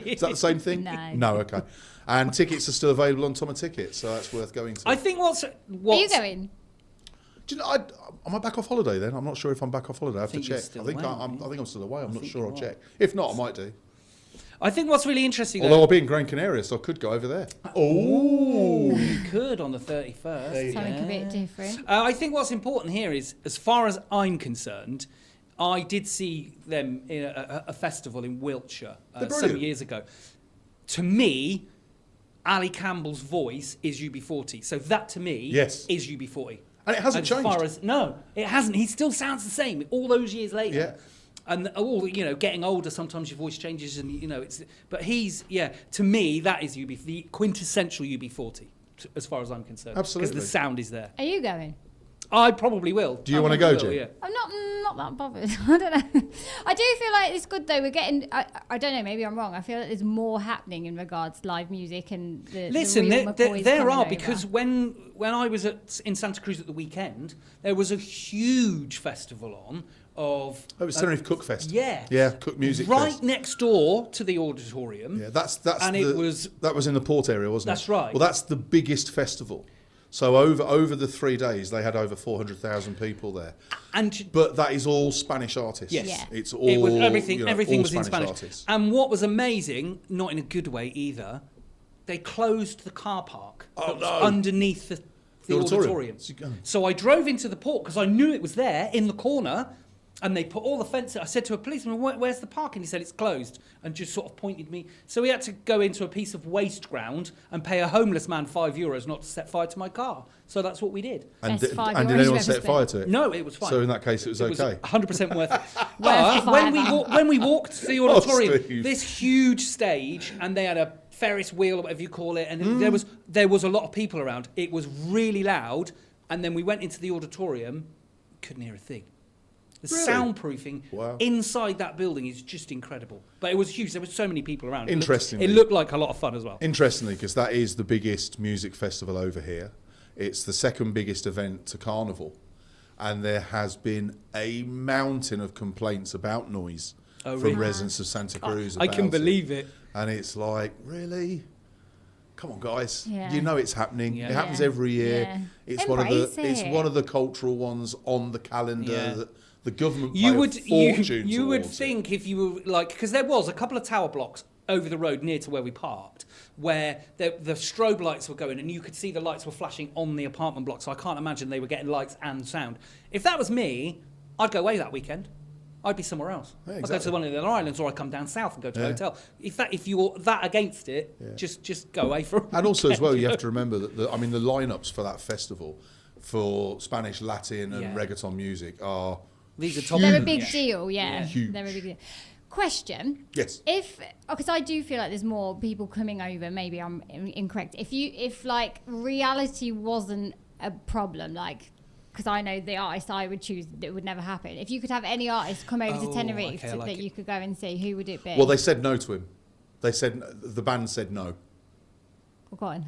Speaker 3: Is that the same thing?
Speaker 1: No.
Speaker 3: No, okay. And tickets are still available on Tom and Tickets, so that's worth going to.
Speaker 2: I think what's
Speaker 1: Are you going?
Speaker 3: Do you know, am I back off holiday then? I'm not sure if I'm back off holiday. I have to
Speaker 2: think you're
Speaker 3: check.
Speaker 2: still
Speaker 3: I think
Speaker 2: away,
Speaker 3: I'm still away. I'm not
Speaker 2: think
Speaker 3: sure.
Speaker 2: you
Speaker 3: I'll
Speaker 2: are.
Speaker 3: check. If not, I might do.
Speaker 2: I think what's really interesting,
Speaker 3: Although I'll be in Gran Canaria, so I could go over there.
Speaker 2: Oh, you could on the 31st.
Speaker 1: Something a bit different.
Speaker 2: I think what's important here is, as far as I'm concerned, I did see them in a festival in Wiltshire some years ago. To me, Ali Campbell's voice is UB40. So that, to me, is UB40.
Speaker 3: And it hasn't changed.
Speaker 2: No, it hasn't. He still sounds the same all those years later.
Speaker 3: Yeah.
Speaker 2: And getting older, sometimes your voice changes, and it's. But to me, that is the quintessential UB40, as far as I'm concerned.
Speaker 3: Absolutely,
Speaker 2: because the sound is there.
Speaker 1: Are you going?
Speaker 2: I probably will.
Speaker 3: Do you want to go, Jim?
Speaker 2: Yeah.
Speaker 1: I'm not that bothered. I don't know. I do feel like it's good though. We're getting. I don't know. Maybe I'm wrong. I feel like there's more happening in regards to live music and the.
Speaker 2: Listen,
Speaker 1: the real McCoys
Speaker 2: there are
Speaker 1: coming
Speaker 2: because
Speaker 1: over.
Speaker 2: when I was in Santa Cruz at the weekend, there was a huge festival on of.
Speaker 3: Oh, it was Tenerife Cook Fest.
Speaker 2: Yeah.
Speaker 3: Yeah, Cook Music
Speaker 2: right
Speaker 3: Fest.
Speaker 2: next door to the auditorium.
Speaker 3: Yeah, that was in the port area, wasn't it?
Speaker 2: That's right.
Speaker 3: Well, that's the biggest festival. So over the 3 days, they had over 400,000 people there. But that is all Spanish artists.
Speaker 2: Yes.
Speaker 1: Yeah.
Speaker 3: It's all
Speaker 2: everything
Speaker 3: all
Speaker 2: was in Spanish.
Speaker 3: Artists.
Speaker 2: And what was amazing, not in a good way either, they closed the car park that was underneath the auditorium. So I drove into the port because I knew it was there in the corner. And they put all the fences. I said to a policeman, "Where's the parking?" He said, "It's closed," and just sort of pointed me. So we had to go into a piece of waste ground and pay a homeless man €5 not to set fire to my car. So that's what we did.
Speaker 3: And
Speaker 1: Best
Speaker 3: did
Speaker 1: €5
Speaker 3: anyone
Speaker 1: you've
Speaker 3: set
Speaker 1: ever
Speaker 3: fire
Speaker 1: spent.
Speaker 3: to it?
Speaker 2: No, it was fine.
Speaker 3: So in that case, it was okay.
Speaker 2: 100% worth it.
Speaker 1: the
Speaker 2: But
Speaker 1: fire.
Speaker 2: when we walked to the auditorium,
Speaker 3: Steve.
Speaker 2: this huge stage, and they had a Ferris wheel or whatever you call it, and there was a lot of people around. It was really loud, and then we went into the auditorium, couldn't hear a thing. The
Speaker 3: Really?
Speaker 2: soundproofing inside that building is just incredible. But it was huge. There were so many people around.
Speaker 3: Interestingly.
Speaker 2: It looked like a lot of fun as well.
Speaker 3: Interestingly, because that is the biggest music festival over here. It's the second biggest event to Carnival. And there has been a mountain of complaints about noise from residents of Santa Cruz.
Speaker 2: I can believe it.
Speaker 3: And it's like, really? Come on, guys!
Speaker 1: Yeah.
Speaker 3: You know it's happening.
Speaker 2: Yeah.
Speaker 3: It happens every year.
Speaker 1: Yeah.
Speaker 3: It's
Speaker 1: Embrace
Speaker 3: it's
Speaker 1: it.
Speaker 3: one of the cultural ones on the calendar
Speaker 2: Yeah.
Speaker 3: that the government
Speaker 2: You
Speaker 3: pay
Speaker 2: would
Speaker 3: a fortune
Speaker 2: you would
Speaker 3: towards
Speaker 2: think if you were like, because there was a couple of tower blocks over the road near to where we parked where the strobe lights were going and you could see the lights were flashing on the apartment block. So I can't imagine they were getting lights and sound. If that was me, I'd go away that weekend. I'd be somewhere else.
Speaker 3: Yeah,
Speaker 2: I'd go to one of the other islands, or I'd come down south and go to a hotel. If you're that against it, just go away for.
Speaker 3: And also as well, you have to remember that the lineups for that festival for Spanish, Latin, and reggaeton music are.
Speaker 2: These are top.
Speaker 1: They're a big deal, yeah.
Speaker 3: Huge.
Speaker 1: They're a big deal. Question.
Speaker 3: Yes.
Speaker 1: Because I do feel like there's more people coming over, maybe I'm incorrect. If like reality wasn't a problem, like, because I know the artist I would choose that would never happen. If you could have any artist come over to Tenerife that you could go and see, who would it be?
Speaker 3: Well, they said no to him. They said the band said no.
Speaker 1: Well, go on.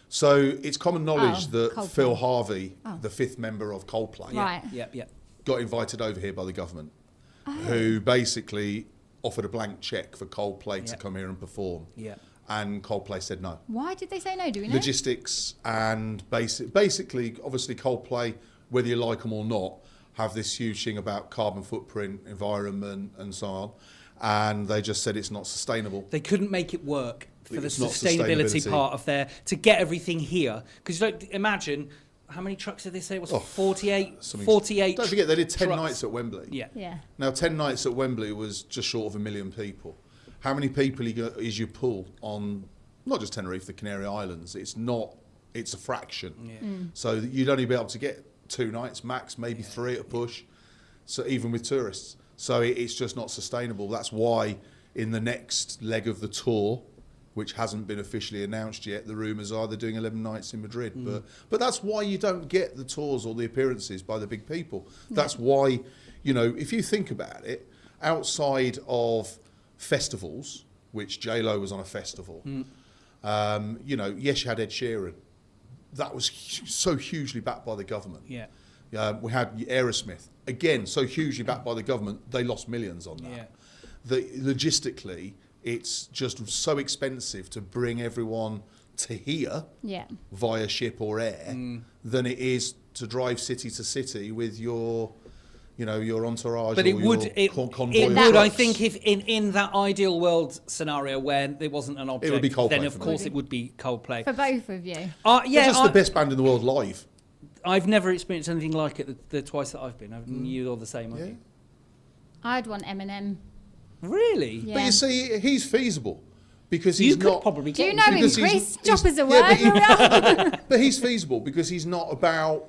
Speaker 3: So it's common knowledge that
Speaker 1: Coldplay.
Speaker 3: Phil Harvey, the 5th member of Coldplay,
Speaker 1: Right.
Speaker 2: Yeah.
Speaker 3: got invited over here by the government, who basically offered a blank cheque for Coldplay to come here and perform.
Speaker 2: Yeah.
Speaker 3: And Coldplay said no.
Speaker 1: Why did they say no? Do we know?
Speaker 3: Logistics and basically, obviously, Coldplay, whether you like them or not, have this huge thing about carbon footprint, environment, and so on. And they just said it's not sustainable.
Speaker 2: They couldn't make it work for the
Speaker 3: It's not
Speaker 2: sustainability part of to get everything here. Because you don't imagine, how many trucks did they say it was? 48? 48
Speaker 3: Don't forget, they did 10
Speaker 2: trucks.
Speaker 3: nights at Wembley.
Speaker 1: Yeah.
Speaker 3: Now, 10 nights at Wembley was just short of 1 million people. How many people is your pool on, not just Tenerife, the Canary Islands? It's a fraction.
Speaker 2: Yeah.
Speaker 3: So you'd only be able to get 2 nights max, maybe 3 at a push. So even with tourists. So it's just not sustainable. That's why in the next leg of the tour, which hasn't been officially announced yet, the rumours are they're doing 11 nights in Madrid. But that's why you don't get the tours or the appearances by the big people. That's why, if you think about it, outside of festivals, which J-Lo was on a festival, yes, you had Ed Sheeran. That was so hugely backed by the government.
Speaker 2: Yeah.
Speaker 3: We had Aerosmith, again, so hugely backed by the government, they lost millions on that. Logistically, it's just so expensive to bring everyone to here via ship or air than it is to drive city to city with your your entourage.
Speaker 2: But
Speaker 3: or
Speaker 2: it would,
Speaker 3: convoy
Speaker 2: it
Speaker 3: of
Speaker 2: would. I
Speaker 3: trucks.
Speaker 2: think if in that ideal world scenario where there wasn't an object,
Speaker 3: would be Coldplay
Speaker 2: then of
Speaker 3: for me.
Speaker 2: course it would be Coldplay.
Speaker 1: For both of you.
Speaker 3: They're
Speaker 2: Yeah,
Speaker 3: just the best band in the world live.
Speaker 2: I've never experienced anything like it the twice that I've been. You're the same, aren't
Speaker 3: Yeah.
Speaker 2: you?
Speaker 1: I'd want Eminem.
Speaker 2: Really?
Speaker 1: Yeah.
Speaker 3: But you see, he's feasible because
Speaker 2: You
Speaker 3: he's
Speaker 2: could
Speaker 3: not.
Speaker 2: probably
Speaker 1: Do you
Speaker 2: get
Speaker 1: know him,
Speaker 3: Because he's-
Speaker 1: Chris?
Speaker 3: he's-
Speaker 1: Drop us a
Speaker 3: yeah,
Speaker 1: word.
Speaker 3: but But he's feasible because he's not about.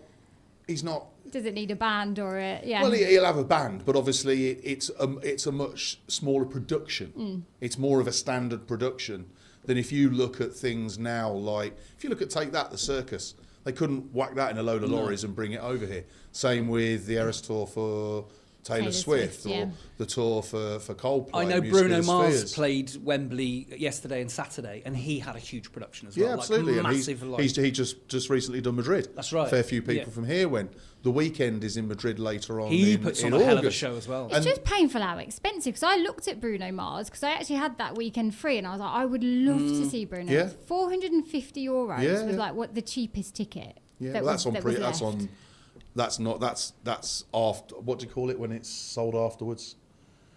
Speaker 3: He's not.
Speaker 1: Does it need a band or a... Yeah.
Speaker 3: Well, he'll have a band, but obviously it's a much smaller production. It's more of a standard production than if you look at things now. Like if you look at Take That, the circus, they couldn't whack that in a load of lorries and bring it over here. Same with the Eras tour for Taylor Swift,
Speaker 1: yeah.
Speaker 3: or the tour for Coldplay.
Speaker 2: I know
Speaker 3: Music
Speaker 2: Bruno
Speaker 3: of the
Speaker 2: Mars
Speaker 3: Spheres.
Speaker 2: played Wembley yesterday and Saturday, and he had a huge production as well.
Speaker 3: Yeah,
Speaker 2: like
Speaker 3: absolutely. And
Speaker 2: massive.
Speaker 3: he just recently done Madrid.
Speaker 2: That's right.
Speaker 3: A fair few people
Speaker 2: Yeah.
Speaker 3: from here went. The Weekend is in Madrid later on.
Speaker 2: He
Speaker 3: in,
Speaker 2: puts
Speaker 3: in
Speaker 2: on a hell of a
Speaker 3: August.
Speaker 2: show as well.
Speaker 1: It's just painful how expensive. Because I looked at Bruno Mars, because I actually had that weekend free, and I was like, I would love to see Bruno.
Speaker 3: Yeah.
Speaker 1: €450
Speaker 3: Yeah,
Speaker 1: was
Speaker 3: yeah.
Speaker 1: like what the cheapest ticket.
Speaker 3: Yeah,
Speaker 1: that
Speaker 3: well, that's
Speaker 1: was,
Speaker 3: on
Speaker 1: that
Speaker 3: pre.
Speaker 1: was
Speaker 3: That's
Speaker 1: left.
Speaker 3: on. That's after. What do you call it when it's sold afterwards?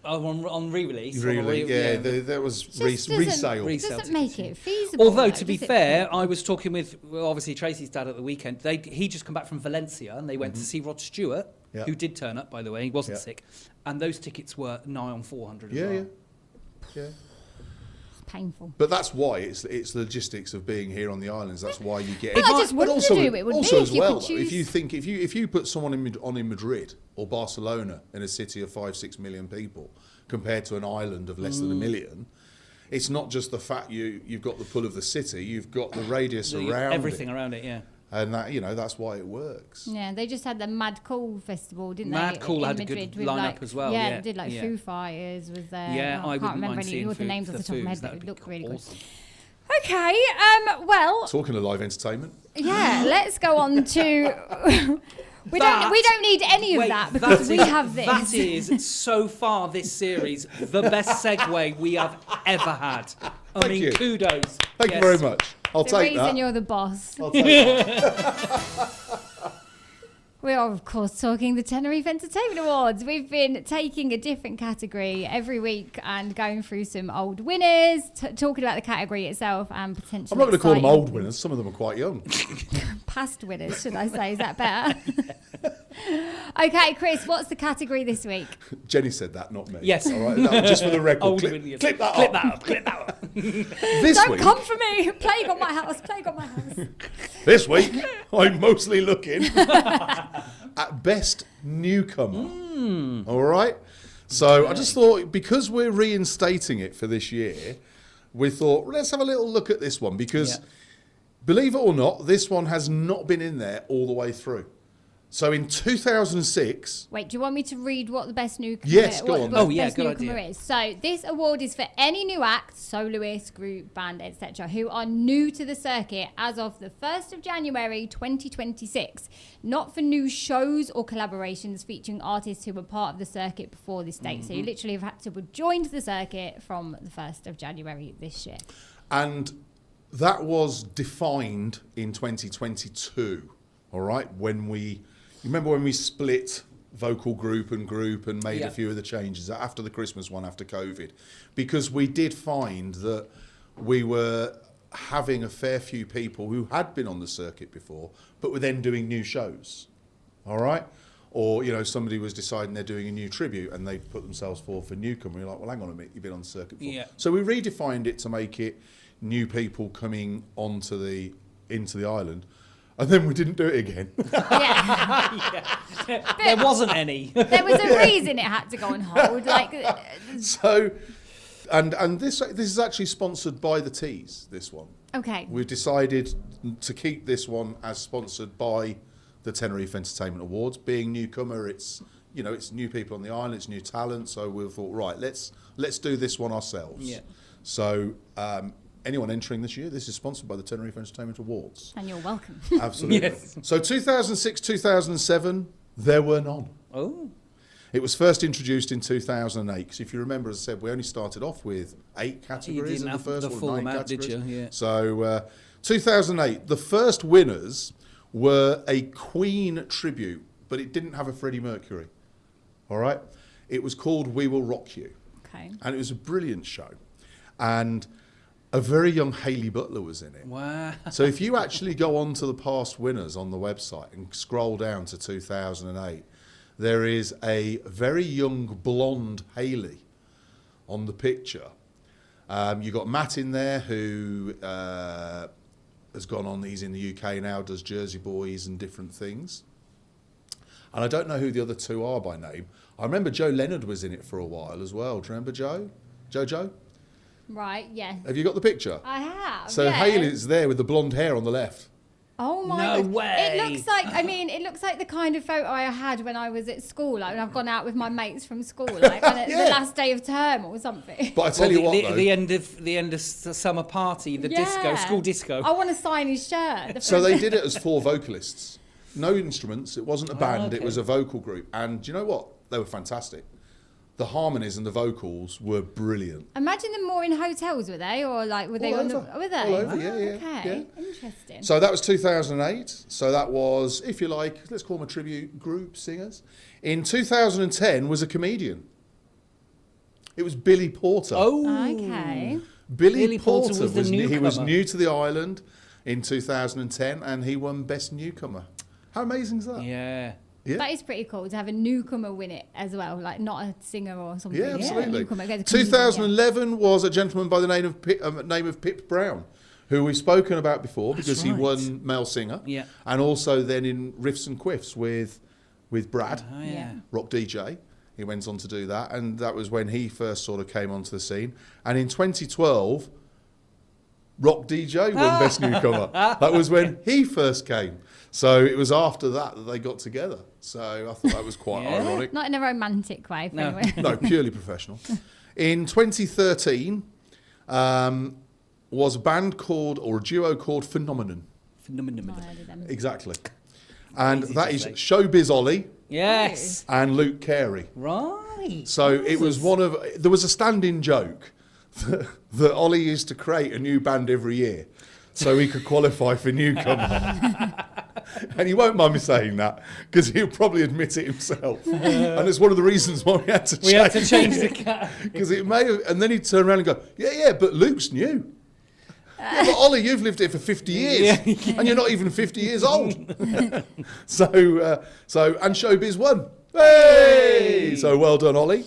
Speaker 2: Oh, on re-release.
Speaker 3: Really? Yeah, there was
Speaker 1: Just
Speaker 3: resale.
Speaker 1: Doesn't make it feasible.
Speaker 2: Although,
Speaker 1: though,
Speaker 2: to be
Speaker 1: does it?
Speaker 2: fair, I was talking with, obviously, Tracy's dad at the weekend. He just come back from Valencia, and they went to see Rod Stewart,
Speaker 3: Yeah.
Speaker 2: who did turn up, by the way. He wasn't
Speaker 3: Yeah.
Speaker 2: sick. And those tickets were nigh on 400 as
Speaker 3: Yeah,
Speaker 2: well.
Speaker 3: yeah.
Speaker 1: It's painful.
Speaker 3: But that's why it's logistics of being here on the islands. That's why you get.
Speaker 1: Well, I just
Speaker 3: But
Speaker 1: wouldn't do it. Would
Speaker 3: also
Speaker 1: be
Speaker 3: as
Speaker 1: if you
Speaker 3: well,
Speaker 1: could
Speaker 3: though, if you
Speaker 1: choose.
Speaker 3: think if you put someone in Madrid or Barcelona, in a city of 5-6 million people, compared to an island of less than a million, it's not just the fact you've got the pull of the city, you've got the radius around
Speaker 2: Everything
Speaker 3: it,
Speaker 2: around it, yeah.
Speaker 3: and that's why it works.
Speaker 1: Yeah, they just had the Mad Cool festival, didn't they?
Speaker 2: Mad Cool
Speaker 1: in
Speaker 2: had a
Speaker 1: Madrid
Speaker 2: good
Speaker 1: with
Speaker 2: lineup as well,
Speaker 1: Yeah,
Speaker 2: yeah,
Speaker 1: they did like
Speaker 2: yeah.
Speaker 1: Foo Fighters was there.
Speaker 2: Yeah,
Speaker 1: I
Speaker 2: I
Speaker 1: can't
Speaker 2: wouldn't
Speaker 1: remember
Speaker 2: mind
Speaker 1: any
Speaker 2: seeing
Speaker 1: of the names off the top of my head,
Speaker 2: Foos,
Speaker 1: but
Speaker 2: that
Speaker 1: it
Speaker 2: would
Speaker 1: looked
Speaker 2: be
Speaker 1: really
Speaker 2: awesome.
Speaker 1: good. Okay, well,
Speaker 3: Talking of live entertainment,
Speaker 1: yeah, let's go on to. We don't need any of
Speaker 2: Wait,
Speaker 1: that because we have this.
Speaker 2: That is, so far this series, the best segue we have ever had. I mean,
Speaker 3: you.
Speaker 2: kudos.
Speaker 3: thank you
Speaker 2: Yes.
Speaker 3: very much. I'll
Speaker 1: the
Speaker 3: take
Speaker 1: reason
Speaker 3: that.
Speaker 1: you're the boss.
Speaker 3: I'll take that.
Speaker 1: We are, of course, talking the Tenerife Entertainment Awards. We've been taking a different category every week and going through some old winners, talking about the category itself and potentially
Speaker 3: I'm not going to call them
Speaker 1: exciting
Speaker 3: old winners. Some of them are quite young.
Speaker 1: past winners, should I say? Is that better? Okay, Chris, what's the category this week?
Speaker 3: Jenny said that, not me.
Speaker 2: Yes.
Speaker 3: All right. No, just for the record.
Speaker 2: Old
Speaker 3: clip,
Speaker 2: winners.
Speaker 3: clip that
Speaker 2: Clip
Speaker 3: up.
Speaker 2: that up. Clip that up.
Speaker 3: This
Speaker 1: Don't
Speaker 3: week,
Speaker 1: come for me! Plague on my house, plague on my house.
Speaker 3: This week, I'm mostly looking at best newcomer. All right. So I just thought, because we're reinstating it for this year, we thought, let's have a little look at this one, because believe it or not, this one has not been in there all the way through. So in 2006,
Speaker 1: Wait, do you want me to read what the best newcomer
Speaker 3: Yes, go
Speaker 1: what
Speaker 3: on.
Speaker 1: the
Speaker 2: Oh, yeah,
Speaker 1: best
Speaker 2: good
Speaker 1: newcomer
Speaker 2: idea.
Speaker 1: is? So this award is for any new act, soloist, group, band, etc., who are new to the circuit as of the 1st of January 2026. Not for new shows or collaborations featuring artists who were part of the circuit before this date. So you literally have had to have joined the circuit from the 1st of January this year.
Speaker 3: and that was defined in 2022. All right, remember when we split vocal group and made a few of the changes after the Christmas one, after COVID, because we did find that we were having a fair few people who had been on the circuit before, but were then doing new shows. All right. Or, somebody was deciding they're doing a new tribute and they put themselves forward for newcomer. You're like, well, hang on a minute, you've been on the circuit before.
Speaker 2: Yeah.
Speaker 3: So we redefined it to make it new people coming into the island. And then we didn't do it again.
Speaker 1: Yeah.
Speaker 2: There wasn't any.
Speaker 1: There was a reason it had to go on hold.
Speaker 3: So, and this is actually sponsored by the Tees, this one.
Speaker 1: Okay.
Speaker 3: We've decided to keep this one as sponsored by the Tenerife Entertainment Awards. Being newcomer, it's new people on the island, it's new talent. So we thought, right, let's do this one ourselves.
Speaker 2: Yeah.
Speaker 3: So anyone entering this year, this is sponsored by the Tenerife Entertainment Awards.
Speaker 1: And you're welcome.
Speaker 3: Absolutely.
Speaker 2: Yes.
Speaker 3: So 2006, 2007, there were none.
Speaker 2: Oh.
Speaker 3: It was first introduced in 2008. Because if you remember, as I said, we only started off with 8 categories
Speaker 2: didn't
Speaker 3: in the
Speaker 2: have
Speaker 3: first
Speaker 2: the
Speaker 3: one,
Speaker 2: full
Speaker 3: 9
Speaker 2: amount, did
Speaker 3: categories.
Speaker 2: you? Yeah.
Speaker 3: So 2008, the first winners were a Queen tribute, but it didn't have a Freddie Mercury. All right? It was called We Will Rock You.
Speaker 1: Okay.
Speaker 3: And it was a brilliant show. And a very young Hayley Butler was in it.
Speaker 2: Wow.
Speaker 3: So if you actually go on to the past winners on the website and scroll down to 2008, there is a very young blonde Hayley on the picture. You've got Matt in there who has gone on, he's in the UK now, does Jersey Boys and different things. And I don't know who the other two are by name. I remember Joe Leonard was in it for a while as well. Do you remember Joe? Jojo?
Speaker 1: Right, yeah.
Speaker 3: Have you got the picture?
Speaker 1: I have.
Speaker 3: So
Speaker 1: yeah.
Speaker 3: Hayley's there with the blonde hair on the left.
Speaker 1: Oh my
Speaker 2: No
Speaker 1: God.
Speaker 2: way.
Speaker 1: It looks like, it looks like the kind of photo I had when I was at school, like when I've gone out with my mates from school, like on
Speaker 3: Yeah.
Speaker 1: the last day of term or something.
Speaker 3: But I tell you what, though,
Speaker 2: the end of the summer party, the disco, school disco.
Speaker 1: I want to sign his shirt.
Speaker 3: so they did it as 4 vocalists. No instruments. It wasn't a band. It
Speaker 2: okay.
Speaker 3: was a vocal group. And do you know what? They were fantastic. The harmonies and the vocals were brilliant.
Speaker 1: Imagine them more in hotels, were they? Or like, were they
Speaker 3: All
Speaker 1: on the...
Speaker 3: over.
Speaker 1: Were they?
Speaker 3: All over, yeah, yeah,
Speaker 1: Okay,
Speaker 3: yeah.
Speaker 1: interesting.
Speaker 3: So that was 2008. So that was, if you like, let's call them a tribute group, singers. In 2010 was a comedian. It was Billy Porter.
Speaker 2: Oh.
Speaker 1: Okay.
Speaker 3: Billy Porter
Speaker 2: was the
Speaker 3: he was
Speaker 2: newcomer.
Speaker 3: new to the island in 2010 and he won Best Newcomer. How amazing is that?
Speaker 2: Yeah.
Speaker 3: Yeah.
Speaker 1: That is pretty cool to have a newcomer win it as well, like not a singer or something.
Speaker 3: Yeah, absolutely.
Speaker 1: A newcomer. Goes a comedian,
Speaker 3: 2011 was a gentleman by the name of Pip Brown, who we've spoken about before because he
Speaker 2: right.
Speaker 3: won Male Singer.
Speaker 2: Yeah.
Speaker 3: And also then in Riffs and Quiffs with Brad,
Speaker 2: Oh, yeah.
Speaker 3: Rock DJ. He went on to do that, and that was when he first sort of came onto the scene. And in 2012, Rock DJ won Best Newcomer. That was when he first came. So it was after that they got together. So I thought that was quite
Speaker 2: Yeah.
Speaker 3: ironic.
Speaker 1: Not in a romantic way.
Speaker 2: No.
Speaker 1: Anyway.
Speaker 3: No, purely professional. In 2013, was a band called, or a duo called Phenomenon.
Speaker 2: Phenomenon.
Speaker 1: Not heard of them.
Speaker 3: Exactly. And
Speaker 2: Easy
Speaker 3: that
Speaker 2: to
Speaker 3: is
Speaker 2: say.
Speaker 3: Showbiz Ollie
Speaker 2: Yes.
Speaker 3: and Luke Carey.
Speaker 2: Right.
Speaker 3: So it was there was a standing joke that Ollie used to create a new band every year so he could qualify for Newcomer. And he won't mind me saying that because he'll probably admit it himself. And it's one of the reasons why we had to
Speaker 2: change the cat.
Speaker 3: because it may have, and then he'd turn around and go, yeah, but Luke's new. Yeah, but Ollie, you've lived here for 50 years, and you're not even 50 years old. So and Showbiz won. Hey! So well done, Ollie.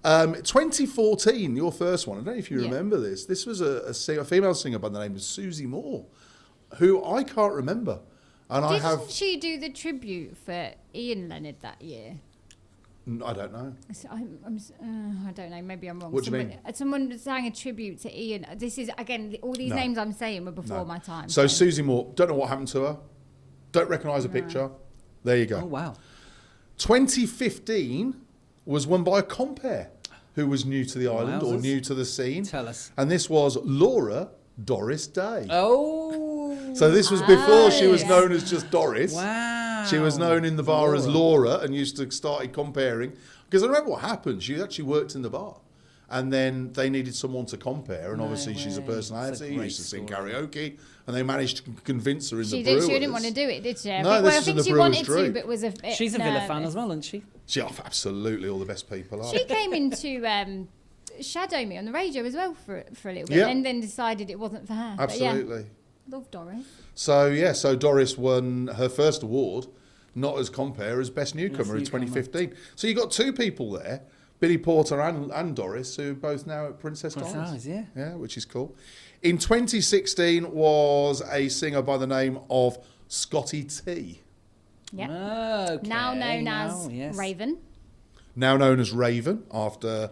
Speaker 3: 2014, your first one. I don't know if you remember this. This was a female singer by the name of Susie Moore, who I can't remember. And
Speaker 1: Didn't she do the tribute for Ian Leonard that year?
Speaker 3: I don't know.
Speaker 1: So I don't know. Maybe I'm wrong.
Speaker 3: What do you mean?
Speaker 1: Someone sang a tribute to Ian. This is again. All these names I'm saying were before
Speaker 3: No.
Speaker 1: my time.
Speaker 3: So Susie Moore, don't know what happened to her. Don't recognise a picture. There you go.
Speaker 2: Oh, wow.
Speaker 3: 2015 was won by a compere who was new to the island or
Speaker 2: Wowzers.
Speaker 3: new to the scene.
Speaker 2: Tell us.
Speaker 3: And this was Laura Doris Day.
Speaker 2: Oh.
Speaker 3: So this was before she was known as just Doris.
Speaker 2: Wow.
Speaker 3: She was known in the bar as Laura and used to started comparing. Because I remember what happened. She actually worked in the bar. And then they needed someone to compare. And obviously she's a
Speaker 2: way.
Speaker 3: personality.
Speaker 2: That's a great
Speaker 3: Used to sing
Speaker 2: story.
Speaker 3: karaoke. And they managed to convince her in
Speaker 1: she
Speaker 3: the Brewers.
Speaker 1: she didn't want to do it, did she?
Speaker 3: No,
Speaker 1: I
Speaker 3: this is
Speaker 1: think
Speaker 3: in the
Speaker 1: she
Speaker 3: Brewers
Speaker 1: wanted
Speaker 3: Drew.
Speaker 1: to, but was a bit
Speaker 2: She's a Villa fan
Speaker 1: nervous.
Speaker 2: as well, isn't she?
Speaker 3: Absolutely, all the best people are.
Speaker 1: She came in to shadow me on the radio as well for a little bit,
Speaker 3: Yeah.
Speaker 1: and then decided it wasn't for her.
Speaker 3: Absolutely.
Speaker 1: But yeah, love Doris.
Speaker 3: So Doris won her first award, not as compare, as Best Newcomer in
Speaker 2: Newcomer.
Speaker 3: 2015. So you got two people there, Billy Porter and Doris, who are both now at Princess
Speaker 2: That's
Speaker 3: Diamonds.
Speaker 2: nice, yeah.
Speaker 3: Yeah, which is cool. In 2016 was a singer by the name of Scotty T,
Speaker 1: Yeah.
Speaker 2: Okay.
Speaker 1: Now known
Speaker 2: now,
Speaker 1: as
Speaker 2: yes.
Speaker 1: Raven.
Speaker 3: now known as Raven, after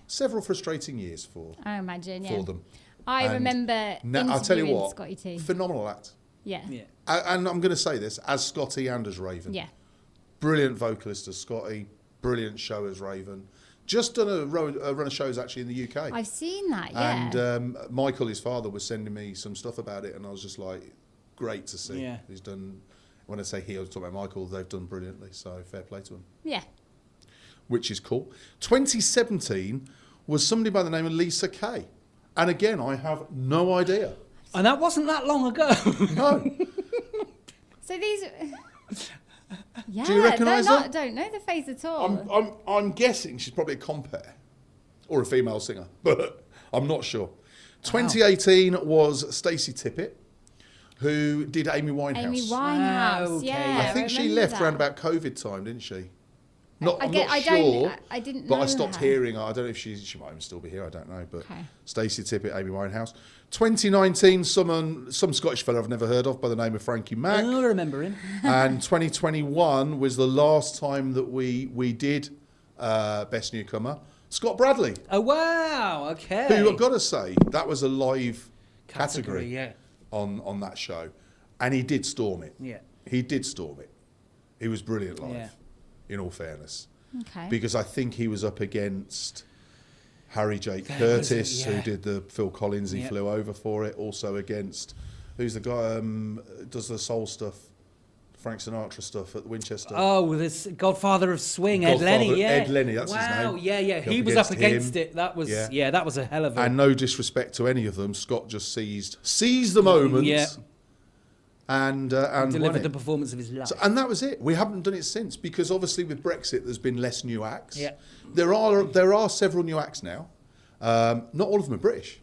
Speaker 3: several frustrating years for
Speaker 1: I imagine. Yeah.
Speaker 3: them.
Speaker 1: I
Speaker 3: And
Speaker 1: remember.
Speaker 3: I'll tell you
Speaker 1: interviewing
Speaker 3: what,
Speaker 1: Scotty T.
Speaker 3: phenomenal act.
Speaker 1: Yeah.
Speaker 2: Yeah.
Speaker 3: And I'm going to say this, as Scotty and as Raven.
Speaker 1: Yeah.
Speaker 3: Brilliant vocalist as Scotty, brilliant show as Raven. Just done a run of shows actually in the UK.
Speaker 1: I've seen that. Yeah.
Speaker 3: And Michael, his father, was sending me some stuff about it, and I was just like, great to see.
Speaker 2: Yeah.
Speaker 3: He's done, when I say he, I was talking about Michael, they've done brilliantly, so fair play to him,
Speaker 1: yeah.
Speaker 3: which is cool. 2017 was somebody by the name of Lisa Kay. And again, I have no idea.
Speaker 2: And that wasn't that long ago.
Speaker 3: No.
Speaker 1: So these. Yeah,
Speaker 3: Do you recognise her?
Speaker 1: Don't know the face at all.
Speaker 3: I'm guessing she's probably a compere or a female singer, but I'm not sure. 2018 was Stacey Tippett, who did Amy Winehouse.
Speaker 1: Amy Winehouse,
Speaker 2: Okay.
Speaker 1: yeah.
Speaker 3: I think she
Speaker 1: remember
Speaker 3: left
Speaker 1: that.
Speaker 3: around about COVID time, didn't she? I'm not
Speaker 1: I
Speaker 3: sure.
Speaker 1: I didn't
Speaker 3: But
Speaker 1: know
Speaker 3: I stopped
Speaker 1: her.
Speaker 3: hearing her. I don't know if she might even still be here. I don't know. But
Speaker 1: Okay.
Speaker 3: Stacey Tippett, Amy Winehouse. 2019, some Scottish fella I've never heard of by the name of Frankie Mac.
Speaker 2: I remember him.
Speaker 3: And 2021 was the last time that we did Best Newcomer. Scott Bradley,
Speaker 2: Oh, wow. Okay.
Speaker 3: who I've got to say, that was a live category
Speaker 2: Yeah.
Speaker 3: on that show. And he did storm it.
Speaker 2: Yeah.
Speaker 3: He did storm it. He was brilliant live,
Speaker 2: Yeah.
Speaker 3: in all fairness.
Speaker 1: Okay.
Speaker 3: Because I think he was up against Harry Jake
Speaker 2: There
Speaker 3: Curtis,
Speaker 2: was it, yeah.
Speaker 3: who did the Phil Collins, he
Speaker 2: Yeah.
Speaker 3: flew over for it. Also against, who's the guy does the soul stuff, Frank Sinatra stuff at Winchester.
Speaker 2: Oh, this Godfather of Swing, Ed Lenny,
Speaker 3: Godfather-
Speaker 2: yeah.
Speaker 3: Ed Lenny, that's his
Speaker 2: wow,
Speaker 3: name.
Speaker 2: yeah.
Speaker 3: He
Speaker 2: He was up against
Speaker 3: him.
Speaker 2: it. That was,
Speaker 3: Yeah.
Speaker 2: that was a hell of a...
Speaker 3: And no disrespect to any of them, Scott just seized the moment
Speaker 2: Yeah.
Speaker 3: and won
Speaker 2: delivered
Speaker 3: it.
Speaker 2: the performance of his life.
Speaker 3: So, and that was it. We haven't done it since because obviously with Brexit there's been less new acts.
Speaker 2: Yeah.
Speaker 3: There are several new acts now. Not all of them are British,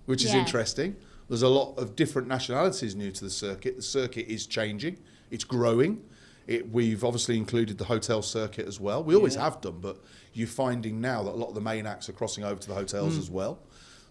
Speaker 3: which is
Speaker 1: Yeah.
Speaker 3: interesting. There's a lot of different nationalities new to the circuit. The circuit is changing. It's growing. We've obviously included the hotel circuit as well. We always have done, but you're finding now that a lot of the main acts are crossing over to the hotels as well.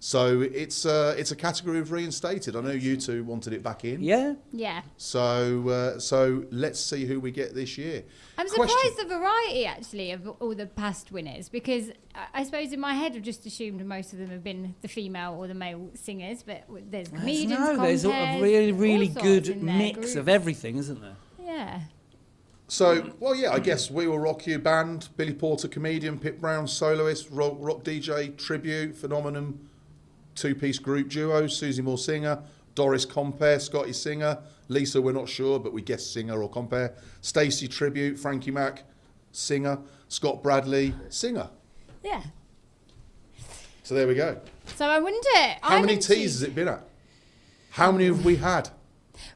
Speaker 3: So it's a category we've reinstated. I know you two wanted it back in.
Speaker 2: Yeah.
Speaker 1: Yeah.
Speaker 3: So let's see who we get this year.
Speaker 1: I'm
Speaker 3: Question.
Speaker 1: surprised the variety actually of all the past winners because I suppose in my head I've just assumed most of them have been the female or the male singers, but there's comedians,
Speaker 2: No, there's a
Speaker 1: compares,
Speaker 2: really,
Speaker 1: all
Speaker 2: really
Speaker 1: sorts
Speaker 2: good
Speaker 1: in their
Speaker 2: mix
Speaker 1: groups.
Speaker 2: of everything, isn't there?
Speaker 1: Yeah.
Speaker 3: So, well, yeah, I guess We Will Rock You band, Billy Porter comedian, Pip Brown soloist, rock DJ, tribute, Phenomenon, two-piece group duo, Susie Moore singer, Doris compare, Scotty singer, Lisa we're not sure but we guess singer or compare, Stacey tribute, Frankie Mac singer, Scott Bradley singer.
Speaker 1: Yeah.
Speaker 3: So there we go.
Speaker 1: So I wonder
Speaker 3: How many teas has it been at? How many have we had?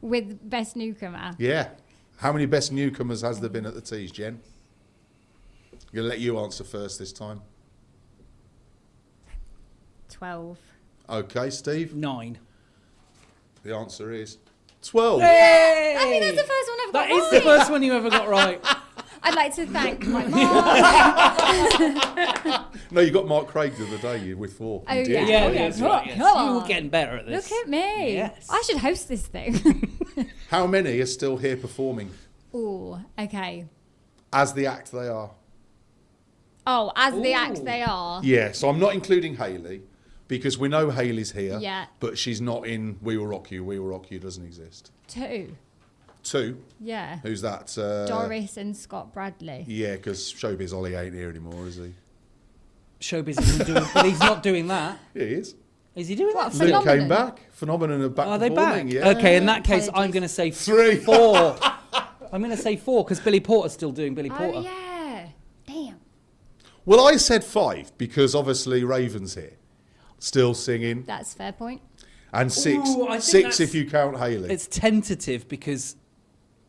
Speaker 1: with Best Newcomer?
Speaker 3: Yeah. How many Best Newcomers has there been at the teas, Jen? I'm going to let you answer first this time.
Speaker 1: 12.
Speaker 3: Okay, Steve?
Speaker 2: 9.
Speaker 3: The answer is 12.
Speaker 2: Hey!
Speaker 1: I think that's the first one I've got
Speaker 2: That is
Speaker 1: right.
Speaker 2: the first one you ever got right.
Speaker 1: I'd like to thank my mom.
Speaker 3: No, you got Mark Craig the other day with 4.
Speaker 1: Oh,
Speaker 3: You did.
Speaker 1: yeah.
Speaker 2: Yeah,
Speaker 1: Okay.
Speaker 2: that's right. Yes.
Speaker 1: Come
Speaker 2: You were
Speaker 1: on.
Speaker 2: getting better at this.
Speaker 1: Look at me.
Speaker 2: Yes.
Speaker 1: I should host this thing.
Speaker 3: How many are still here performing
Speaker 1: Oh, okay.
Speaker 3: as the act they are?
Speaker 1: Oh, as the
Speaker 2: Ooh.
Speaker 1: act they are.
Speaker 3: Yeah, so I'm not including Hayley because we know Hayley's here,
Speaker 1: Yeah.
Speaker 3: but she's not in We Will Rock You. We Will Rock You doesn't exist.
Speaker 1: 2.
Speaker 3: 2,
Speaker 1: Yeah.
Speaker 3: who's that?
Speaker 1: Doris and Scott Bradley.
Speaker 3: Yeah, because Showbiz Ollie ain't here anymore, is he?
Speaker 2: Showbiz isn't doing, but he's not doing that.
Speaker 3: Yeah, he is.
Speaker 2: Is he doing
Speaker 1: What,
Speaker 2: that?
Speaker 1: for
Speaker 3: Luke
Speaker 1: Phenomenon?
Speaker 3: came back. Phenomenon are back
Speaker 2: Are they
Speaker 3: performing,
Speaker 2: back?
Speaker 3: yeah.
Speaker 2: Okay, in that case, I'm
Speaker 1: Apologies.
Speaker 2: going to say
Speaker 3: 3.
Speaker 2: 4. I'm going to say 4 because Billy Porter's still doing Billy Porter.
Speaker 1: Oh, yeah. Damn.
Speaker 3: Well, I said 5 because obviously Raven's here, still singing,
Speaker 1: That's a fair point.
Speaker 3: and 6.
Speaker 2: Ooh, I think
Speaker 3: 6
Speaker 2: that's-
Speaker 3: if you count Hayley.
Speaker 2: It's tentative because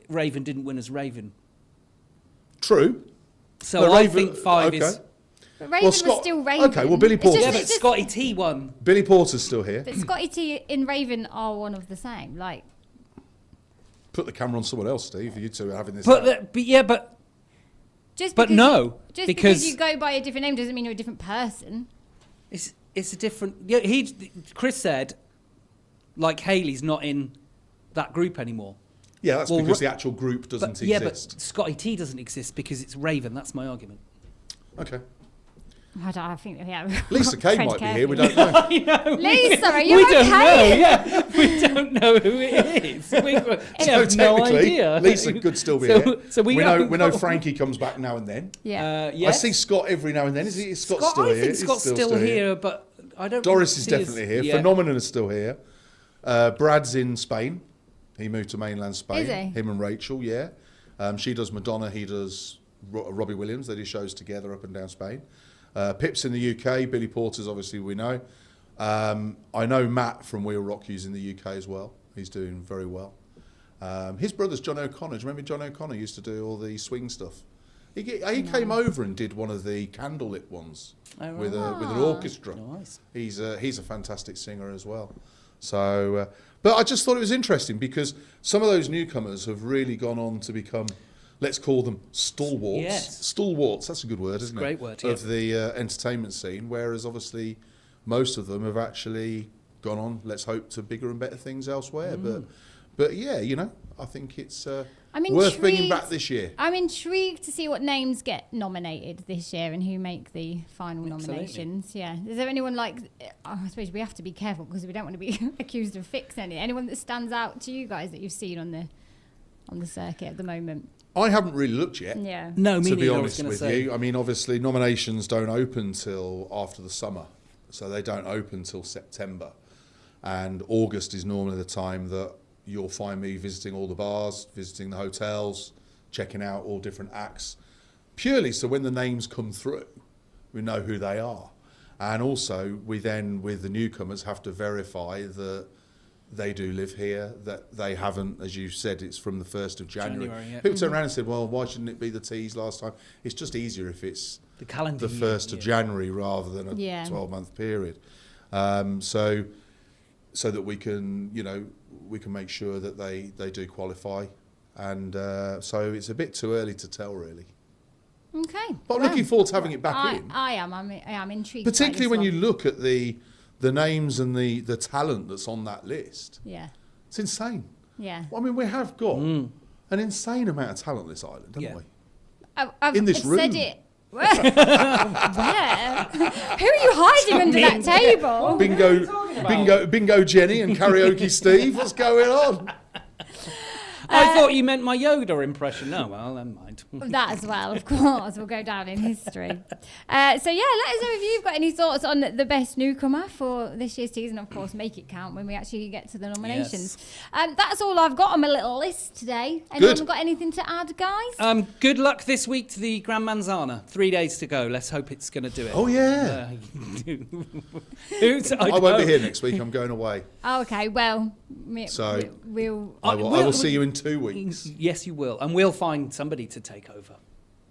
Speaker 2: Raven didn't win as Raven.
Speaker 3: True.
Speaker 2: So
Speaker 3: But
Speaker 2: I
Speaker 3: Raven-
Speaker 2: think 5 is...
Speaker 3: okay.
Speaker 1: But Raven was
Speaker 3: Scott-
Speaker 1: still Raven.
Speaker 3: okay, well, Billy
Speaker 1: It's just-
Speaker 3: Porter-
Speaker 2: Yeah,
Speaker 1: it's
Speaker 2: but
Speaker 1: just-
Speaker 2: Scotty T won.
Speaker 3: Billy Porter's still here.
Speaker 1: But Scotty T and Raven are one of the same. Like,
Speaker 3: Put the camera on someone else, Steve. You two are having this.
Speaker 2: But,
Speaker 3: out.
Speaker 1: just
Speaker 2: But
Speaker 1: because
Speaker 2: no,
Speaker 1: just
Speaker 2: because-
Speaker 1: you go by a different name doesn't mean you're a different person.
Speaker 2: it's a different... Yeah, Chris said, like, Hayley's not in that group anymore.
Speaker 3: Yeah, that's
Speaker 2: well,
Speaker 3: because the actual group doesn't
Speaker 2: But, yeah, but
Speaker 3: exist.
Speaker 2: Scotty T doesn't exist because it's Raven. That's my argument.
Speaker 3: Okay.
Speaker 1: I think, yeah.
Speaker 3: Lisa Kay
Speaker 1: Tread
Speaker 3: might be here. We
Speaker 1: carefully.
Speaker 3: don't know.
Speaker 1: Lisa, are you
Speaker 2: We
Speaker 1: okay?
Speaker 2: don't know. Yeah, we don't know who it is. We
Speaker 3: So
Speaker 2: have no
Speaker 3: technically,
Speaker 2: idea.
Speaker 3: Lisa could still be
Speaker 2: So-
Speaker 3: here.
Speaker 2: so we
Speaker 3: know.
Speaker 2: haven't
Speaker 3: We know
Speaker 2: got-
Speaker 3: Frankie comes back now and then.
Speaker 1: Yeah.
Speaker 2: Yes.
Speaker 3: I see Scott every now and then. Is Scott
Speaker 2: Scott,
Speaker 3: still
Speaker 2: I
Speaker 3: here?
Speaker 2: think
Speaker 3: He's
Speaker 2: Scott's still here, but I don't.
Speaker 3: Doris is
Speaker 2: see his-
Speaker 3: definitely here.
Speaker 2: yeah.
Speaker 3: Phenomenon is still here. Brad's in Spain. He moved to mainland Spain.
Speaker 1: Is he?
Speaker 3: Him and Rachel, yeah. She does Madonna. He does Robbie Williams. They do shows together up and down Spain. Pip's in the UK. Billy Porter's obviously we know. I know Matt from We Will Rock You's in the UK as well. He's doing very well. His brother's John O'Connor. Do you remember John O'Connor used to do all the swing stuff? He came over and did one of the candlelit ones with an orchestra.
Speaker 2: Nice.
Speaker 3: He's a fantastic singer as well. So, but I just thought it was interesting because some of those newcomers have really gone on to become, let's call them stalwarts.
Speaker 2: Yes.
Speaker 3: Stalwarts, that's a good word, isn't it?
Speaker 2: Great word,
Speaker 3: Of the entertainment scene, whereas obviously most of them have actually gone on, let's hope, to bigger and better things elsewhere. But yeah, you know, I think it's worth bringing back this year.
Speaker 1: I'm intrigued to see what names get nominated this year and who make the final nominations. Yeah. Is there anyone I suppose we have to be careful because we don't want to be accused of fixing it. Anyone that stands out to you guys that you've seen on the circuit at the moment?
Speaker 3: I haven't really looked yet.
Speaker 1: Yeah.
Speaker 2: No, me
Speaker 3: to be
Speaker 2: neither,
Speaker 3: honest with you. I mean, obviously nominations don't open till after the summer. So they don't open till September. And August is normally the time that you'll find me visiting all the bars, visiting the hotels, checking out all different acts. Purely so when the names come through, we know who they are. And also, we then, with the newcomers, have to verify that they do live here, that they haven't, as you said, it's from the 1st of January.
Speaker 2: Yeah.
Speaker 3: People turned around and said, well, why shouldn't it be the T's last time? It's just easier if it's
Speaker 2: The calendar
Speaker 3: the
Speaker 2: year,
Speaker 3: 1st of January rather than a 12-month period. So that we can, you know, we can make sure that they do qualify. And so it's a bit too early to tell, really.
Speaker 1: Okay.
Speaker 3: But I'm looking forward to having it back in.
Speaker 1: I am intrigued.
Speaker 3: Particularly
Speaker 1: by
Speaker 3: when
Speaker 1: this
Speaker 3: you look at the names and the talent that's on that list.
Speaker 1: Yeah.
Speaker 3: It's insane.
Speaker 1: Yeah.
Speaker 3: Well, I mean, we have got an insane amount of talent on this island, haven't we?
Speaker 1: I've
Speaker 3: In this room.
Speaker 1: said it. Where? Where? Who are you hiding under that table?
Speaker 3: Bingo Jenny and karaoke Steve. What's going on?
Speaker 2: I thought you meant my Yoda impression. No, well, never mind.
Speaker 1: That as well, of course, will go down in history. So yeah, let us know if you've got any thoughts on the best newcomer for this year's season. Of course, make it count when we actually get to the nominations.
Speaker 2: Yes.
Speaker 1: That's all I've got on my little list today. Anyone got anything to add, guys?
Speaker 2: Good luck this week to the Grand Manzana. 3 days to go. Let's hope it's going to do it.
Speaker 3: Oh, yeah.
Speaker 2: I
Speaker 3: won't be here next week. I'm going away.
Speaker 1: Oh, okay, well,
Speaker 3: I will see you in 2 weeks.
Speaker 2: Yes, you will. And we'll find somebody to take over.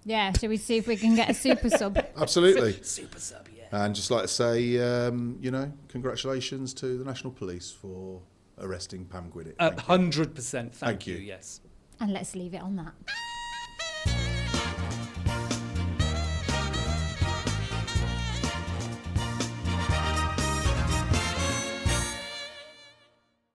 Speaker 1: yeah, shall we see if we can get a super sub?
Speaker 3: Absolutely.
Speaker 2: Super sub, yeah.
Speaker 3: And just like to say, you know, congratulations to the National Police for arresting Pam Gwinnett.
Speaker 2: 100%. Thank you.
Speaker 3: you.
Speaker 2: Yes.
Speaker 1: And let's leave it on that.